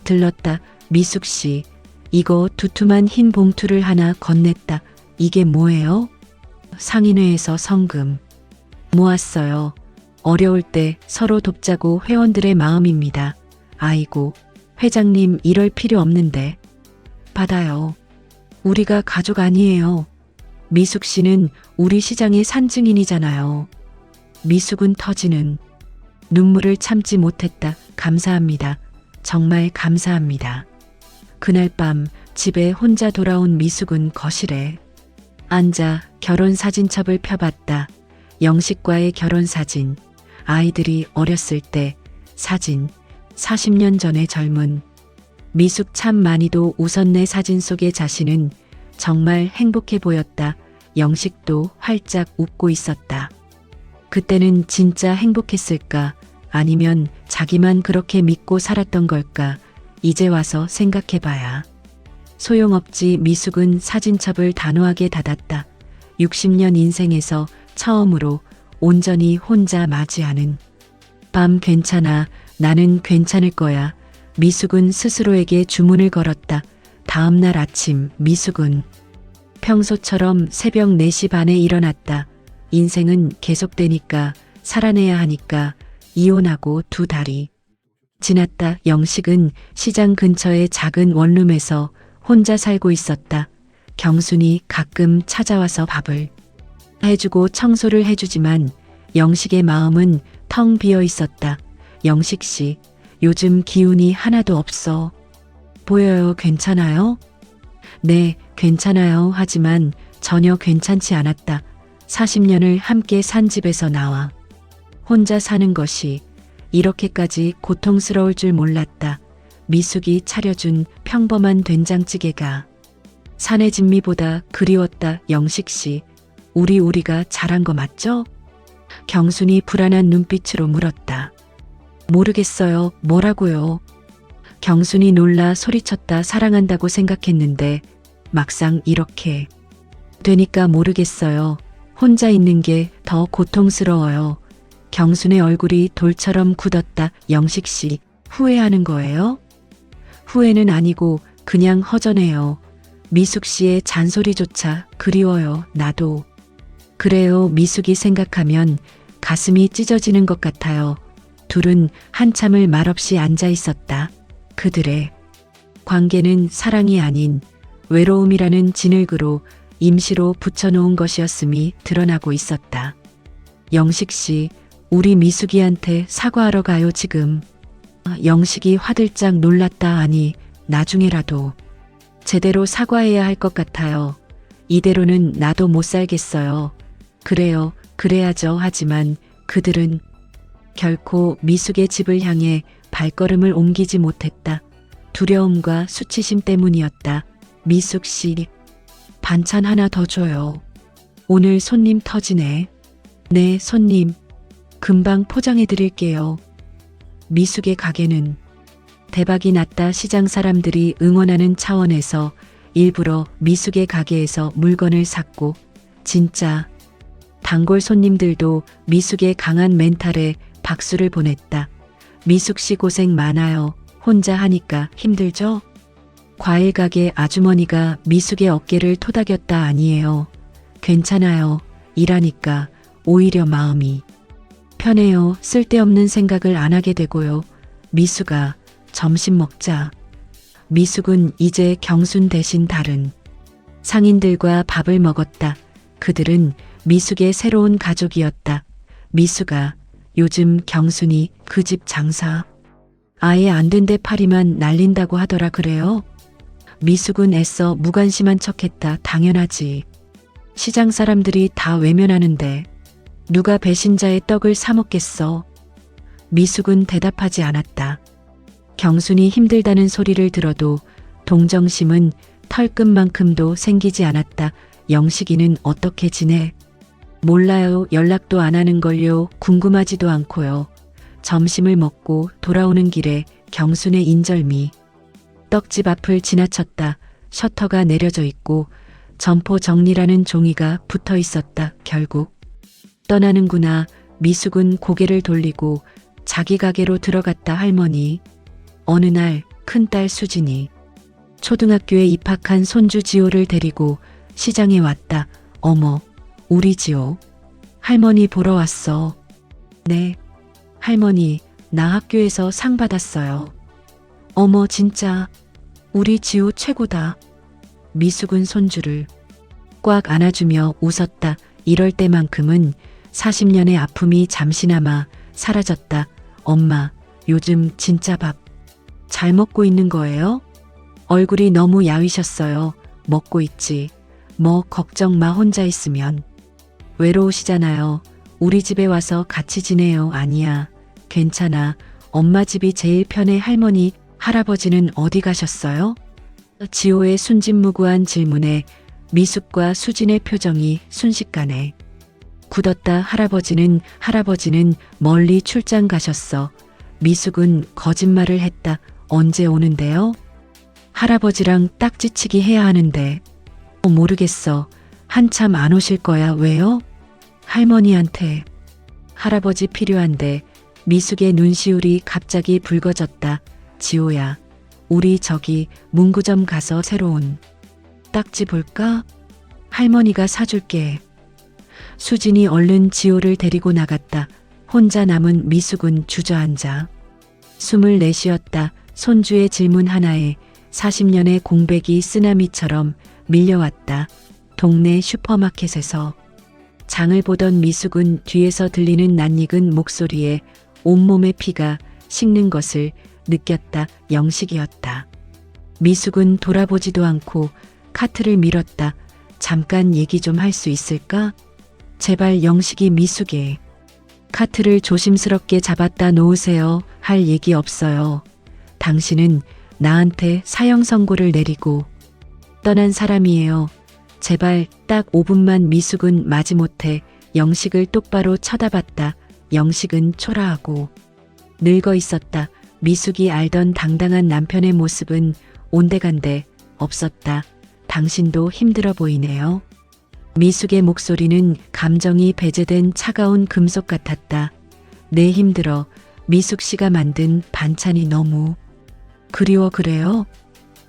들렀다. 미숙 씨, 이거 두툼한 흰 봉투를 하나 건넸다. 이게 뭐예요? 상인회에서 성금 모았어요. 어려울 때 서로 돕자고 회원들의 마음입니다. 아이고, 회장님 이럴 필요 없는데. 받아요. 우리가 가족 아니에요. 미숙 씨는 우리 시장의 산증인이잖아요. 미숙은 터지는 눈물을 참지 못했다. 감사합니다. 정말 감사합니다. 그날 밤 집에 혼자 돌아온 미숙은 거실에 앉아 결혼사진첩을 펴봤다. 영식과의 결혼사진, 아이들이 어렸을 때 사진, 40년 전의 젊은 미숙 참 많이도 웃었네. 사진 속의 자신은 정말 행복해 보였다. 영식도 활짝 웃고 있었다. 그때는 진짜 행복했을까? 아니면 자기만 그렇게 믿고 살았던 걸까? 이제 와서 생각해봐야 소용없지. 미숙은 사진첩을 단호하게 닫았다. 60년 인생에서 처음으로 온전히 혼자 맞이하는 밤. 괜찮아. 나는 괜찮을 거야. 미숙은 스스로에게 주문을 걸었다. 다음 날 아침 미숙은 평소처럼 새벽 4시 반에 일어났다. 인생은 계속되니까 살아내야 하니까. 이혼하고 2달이 지났다. 영식은 시장 근처의 작은 원룸에서 혼자 살고 있었다. 경순이 가끔 찾아와서 밥을 해주고 청소를 해주지만 영식의 마음은 텅 비어 있었다. 영식 씨, 요즘 기운이 하나도 없어 보여요. 괜찮아요? 네, 괜찮아요. 하지만 전혀 괜찮지 않았다. 40년을 함께 산 집에서 나와 혼자 사는 것이 이렇게까지 고통스러울 줄 몰랐다. 미숙이 차려준 평범한 된장찌개가 사내 진미보다 그리웠다. 영식 씨, 우리가 잘한 거 맞죠? 경순이 불안한 눈빛으로 물었다. 모르겠어요. 뭐라고요? 경순이 놀라 소리쳤다. 사랑한다고 생각했는데 막상 이렇게 되니까 모르겠어요. 혼자 있는 게 더 고통스러워요. 경순의 얼굴이 돌처럼 굳었다. 영식 씨, 후회하는 거예요? 후회는 아니고 그냥 허전해요. 미숙 씨의 잔소리조차 그리워요. 나도 그래요. 미숙이 생각하면 가슴이 찢어지는 것 같아요. 둘은 한참을 말없이 앉아 있었다. 그들의 관계는 사랑이 아닌 외로움이라는 진흙으로 임시로 붙여놓은 것이었음이 드러나고 있었다. 영식 씨, 우리 미숙이한테 사과하러 가요 지금. 영식이 화들짝 놀랐다. 아니, 나중에라도 제대로 사과해야 할 것 같아요. 이대로는 나도 못 살겠어요. 그래요, 그래야죠. 하지만 그들은 결코 미숙의 집을 향해 발걸음을 옮기지 못했다. 두려움과 수치심 때문이었다. 미숙 씨, 반찬 하나 더 줘요. 오늘 손님 터지네. 네, 손님. 금방 포장해 드릴게요. 미숙의 가게는 대박이 났다. 시장 사람들이 응원하는 차원에서 일부러 미숙의 가게에서 물건을 샀고, 진짜 단골 손님들도 미숙의 강한 멘탈에 박수를 보냈다. 미숙 씨 고생 많아요. 혼자 하니까 힘들죠? 과일 가게 아주머니가 미숙의 어깨를 토닥였다. 아니에요. 괜찮아요. 일하니까 오히려 마음이 편해요. 쓸데없는 생각을 안 하게 되고요. 미숙아, 점심 먹자. 미숙은 이제 경순 대신 다른 상인들과 밥을 먹었다. 그들은 미숙의 새로운 가족이었다. 미숙아, 요즘 경순이 그 집 장사 아예 안 된대. 파리만 날린다고 하더라. 그래요? 미숙은 애써 무관심한 척했다. 당연하지. 시장 사람들이 다 외면하는데 누가 배신자의 떡을 사 먹겠어. 미숙은 대답하지 않았다. 경순이 힘들다는 소리를 들어도 동정심은 털끝만큼도 생기지 않았다. 영식이는 어떻게 지내? 몰라요. 연락도 안 하는 걸요. 궁금하지도 않고요. 점심을 먹고 돌아오는 길에 경순의 인절미 떡집 앞을 지나쳤다. 셔터가 내려져 있고 점포 정리라는 종이가 붙어 있었다. 결국 떠나는구나. 미숙은 고개를 돌리고 자기 가게로 들어갔다. 할머니. 어느 날 큰딸 수진이 초등학교에 입학한 손주 지호를 데리고 시장에 왔다. 어머, 우리 지호. 할머니 보러 왔어. 네. 할머니, 나 학교에서 상 받았어요. 어머, 진짜. 우리 지호 최고다. 미숙은 손주를 꽉 안아주며 웃었다. 이럴 때만큼은 40년의 아픔이 잠시나마 사라졌다. 엄마, 요즘 진짜 밥 잘 먹고 있는 거예요? 얼굴이 너무 야위셨어요. 먹고 있지. 뭐 걱정 마. 혼자 있으면 외로우시잖아요. 우리 집에 와서 같이 지내요. 아니야. 괜찮아. 엄마 집이 제일 편해. 할머니, 할아버지는 어디 가셨어요? 지호의 순진무구한 질문에 미숙과 수진의 표정이 순식간에 굳었다. 할아버지는 멀리 출장 가셨어. 미숙은 거짓말을 했다. 언제 오는데요? 할아버지랑 딱지치기 해야 하는데. 모르겠어. 한참 안 오실 거야. 왜요? 할머니한테. 할아버지 필요한데. 미숙의 눈시울이 갑자기 붉어졌다. 지호야, 우리 저기 문구점 가서 새로운 딱지 볼까? 할머니가 사줄게. 수진이 얼른 지호를 데리고 나갔다. 혼자 남은 미숙은 주저앉아 숨을 내쉬었다. 손주의 질문 하나에 40년의 공백이 쓰나미처럼 밀려왔다. 동네 슈퍼마켓에서 장을 보던 미숙은 뒤에서 들리는 낯익은 목소리에 온몸의 피가 식는 것을 느꼈다. 영식이었다. 미숙은 돌아보지도 않고 카트를 밀었다. 잠깐 얘기 좀 할 수 있을까? 제발. 영식이 미숙의 카트를 조심스럽게 잡았다. 놓으세요. 할 얘기 없어요. 당신은 나한테 사형 선고를 내리고 떠난 사람이에요. 제발 딱 5분만. 미숙은 마지못해 영식을 똑바로 쳐다봤다. 영식은 초라하고 늙어 있었다. 미숙이 알던 당당한 남편의 모습은 온데간데 없었다. 당신도 힘들어 보이네요. 미숙의 목소리는 감정이 배제된 차가운 금속 같았다. 네, 힘들어. 미숙 씨가 만든 반찬이 너무 그리워. 그래요?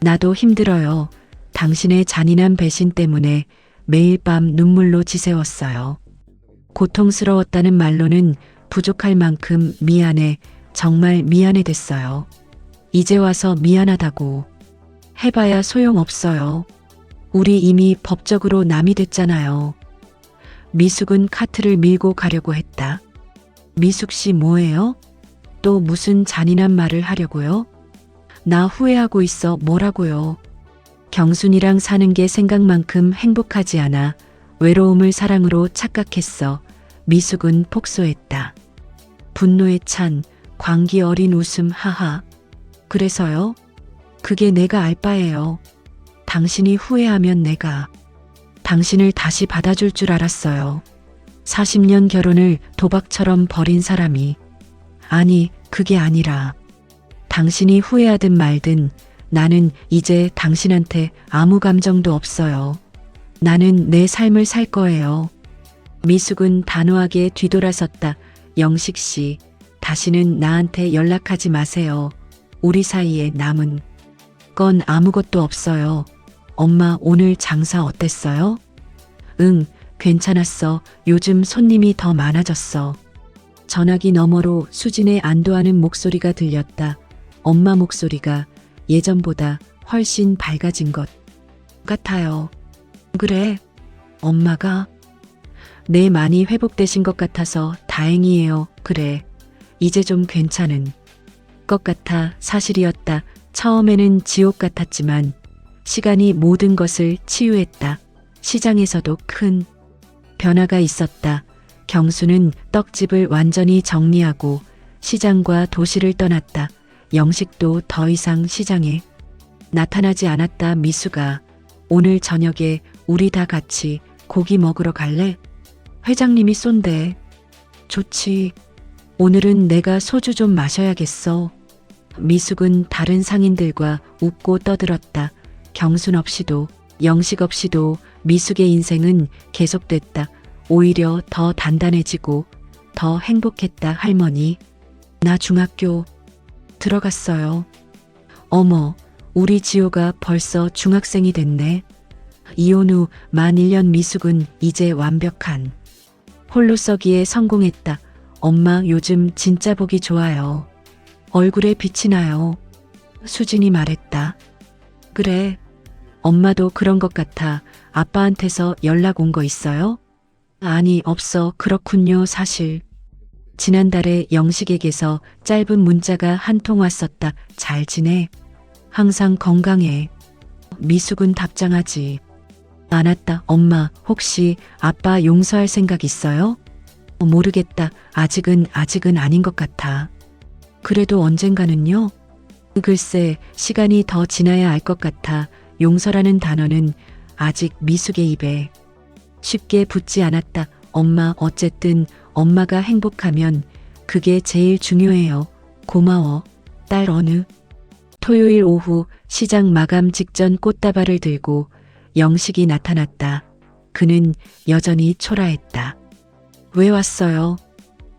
나도 힘들어요. 당신의 잔인한 배신 때문에 매일 밤 눈물로 지새웠어요. 고통스러웠다는 말로는 부족할 만큼 미안해. 정말 미안해 됐어요. 이제 와서 미안하다고 해봐야 소용없어요. 우리 이미 법적으로 남이 됐잖아요. 미숙은 카트를 밀고 가려고 했다. 미숙 씨 뭐예요? 또 무슨 잔인한 말을 하려고요? 나 후회하고 있어. 뭐라고요? 경순이랑 사는 게 생각만큼 행복하지 않아. 외로움을 사랑으로 착각했어. 미숙은 폭소했다. 분노에 찬 광기 어린 웃음. 하하. 그래서요? 그게 내가 알 바예요. 당신이 후회하면 내가 당신을 다시 받아줄 줄 알았어요. 40년 결혼을 도박처럼 버린 사람이. 아니, 그게 아니라 당신이 후회하든 말든 나는 이제 당신한테 아무 감정도 없어요. 나는 내 삶을 살 거예요. 미숙은 단호하게 뒤돌아섰다. 영식 씨, 다시는 나한테 연락하지 마세요. 우리 사이에 남은 건 아무것도 없어요. 엄마, 오늘 장사 어땠어요? 응, 괜찮았어. 요즘 손님이 더 많아졌어. 전화기 너머로 수진의 안도하는 목소리가 들렸다. 엄마 목소리가 예전보다 훨씬 밝아진 것 같아요. 그래, 엄마가? 네, 많이 회복되신 것 같아서 다행이에요. 그래, 이제 좀 괜찮은 것 같아. 사실이었다. 처음에는 지옥 같았지만 시간이 모든 것을 치유했다. 시장에서도 큰 변화가 있었다. 경수는 떡집을 완전히 정리하고 시장과 도시를 떠났다. 영식도 더 이상 시장에 나타나지 않았다. 미수가 오늘 저녁에 우리 다 같이 고기 먹으러 갈래? 회장님이 쏜대. 좋지. 오늘은 내가 소주 좀 마셔야겠어. 미숙은 다른 상인들과 웃고 떠들었다. 경순 없이도 영식 없이도 미숙의 인생은 계속됐다. 오히려 더 단단해지고 더 행복했다. 할머니, 나 중학교 들어갔어요. 어머, 우리 지호가 벌써 중학생이 됐네. 이혼 후 만 1년 미숙은 이제 완벽한 홀로서기에 성공했다. 엄마 요즘 진짜 보기 좋아요. 얼굴에 빛이 나요. 수진이 말했다. 그래, 엄마도 그런 것 같아. 아빠한테서 연락 온 거 있어요? 아니, 없어. 그렇군요. 사실 지난달에 영식에게서 짧은 문자가 한 통 왔었다. 잘 지내? 항상 건강해. 미숙은 답장하지 않았다. 엄마, 혹시 아빠 용서할 생각 있어요? 모르겠다. 아직은 아닌 것 같아. 그래도 언젠가는요? 글쎄, 시간이 더 지나야 알 것 같아. 용서라는 단어는 아직 미숙의 입에 쉽게 붙지 않았다. 엄마, 어쨌든 엄마가 행복하면 그게 제일 중요해요. 고마워. 딸. 어느 토요일 오후 시장 마감 직전 꽃다발을 들고 영식이 나타났다. 그는 여전히 초라했다. 왜 왔어요?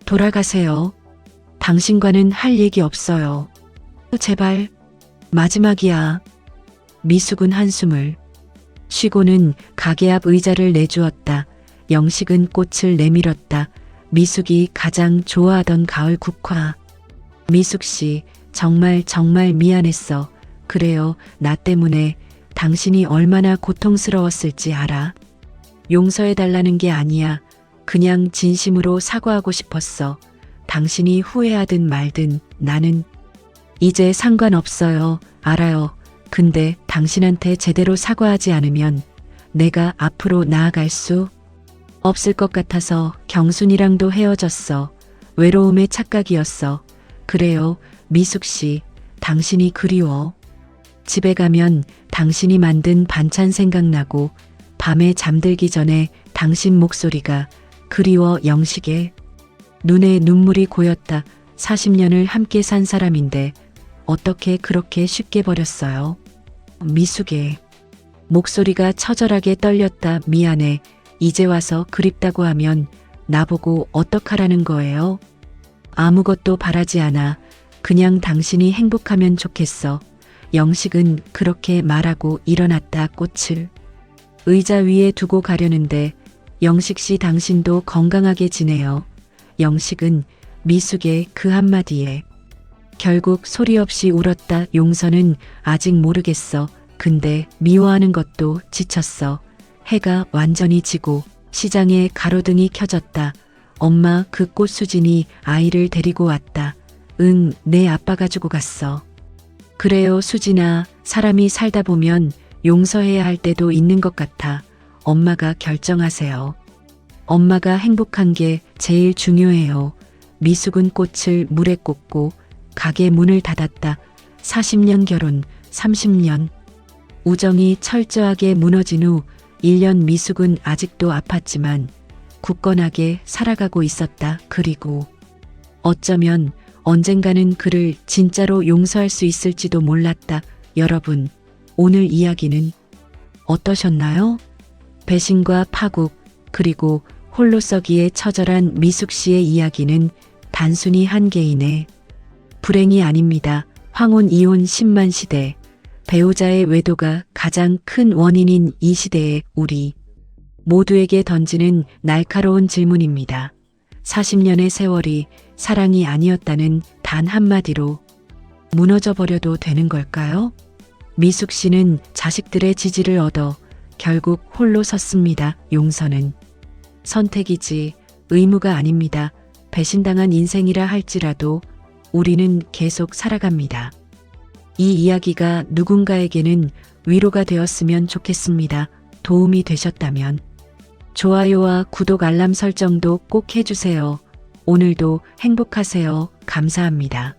돌아가세요. 당신과는 할 얘기 없어요. 제발, 마지막이야. 미숙은 한숨을 쉬고는 가게 앞 의자를 내주었다. 영식은 꽃을 내밀었다. 미숙이 가장 좋아하던 가을 국화. 미숙 씨, 정말 미안했어. 그래요, 나 때문에 당신이 얼마나 고통스러웠을지 알아. 용서해달라는 게 아니야. 그냥 진심으로 사과하고 싶었어. 당신이 후회하든 말든 나는 이제 상관없어요. 알아요. 근데 당신한테 제대로 사과하지 않으면 내가 앞으로 나아갈 수 없을 것 같아서 경순이랑도 헤어졌어. 외로움의 착각이었어. 그래요, 미숙 씨, 당신이 그리워. 집에 가면 당신이 만든 반찬 생각나고 밤에 잠들기 전에 당신 목소리가 그리워. 영식의 눈에 눈물이 고였다. 40년을 함께 산 사람인데 어떻게 그렇게 쉽게 버렸어요? 미숙의 목소리가 처절하게 떨렸다. 미안해. 이제 와서 그립다고 하면 나보고 어떡하라는 거예요? 아무것도 바라지 않아. 그냥 당신이 행복하면 좋겠어. 영식은 그렇게 말하고 일어났다. 꽃을 의자 위에 두고 가려는데 영식 씨, 당신도 건강하게 지내요. 영식은 미숙의 그 한마디에 결국 소리 없이 울었다. 용서는 아직 모르겠어. 근데 미워하는 것도 지쳤어. 해가 완전히 지고 시장에 가로등이 켜졌다. 엄마, 그 꽃수진이 아이를 데리고 왔다. 응, 내 아빠가 주고 갔어. 그래요, 수진아. 사람이 살다 보면 용서해야 할 때도 있는 것 같아. 엄마가 결정하세요. 엄마가 행복한 게 제일 중요해요. 미숙은 꽃을 물에 꽂고 가게 문을 닫았다. 40년 결혼, 30년 우정이 철저하게 무너진 후 1년 미숙은 아직도 아팠지만 굳건하게 살아가고 있었다. 그리고 어쩌면 언젠가는 그를 진짜로 용서할 수 있을지도 몰랐다. 여러분, 오늘 이야기는 어떠셨나요? 배신과 파국, 그리고 홀로서기에 처절한 미숙 씨의 이야기는 단순히 한 개인의 불행이 아닙니다. 황혼 이혼 10만 시대, 배우자의 외도가 가장 큰 원인인 이 시대에 우리 모두에게 던지는 날카로운 질문입니다. 40년의 세월이 사랑이 아니었다는 단 한마디로 무너져 버려도 되는 걸까요? 미숙 씨는 자식들의 지지를 얻어 결국 홀로 섰습니다. 용서는 선택이지 의무가 아닙니다. 배신당한 인생이라 할지라도 우리는 계속 살아갑니다. 이 이야기가 누군가에게는 위로가 되었으면 좋겠습니다. 도움이 되셨다면 좋아요와 구독 알람 설정도 꼭 해주세요. 오늘도 행복하세요. 감사합니다.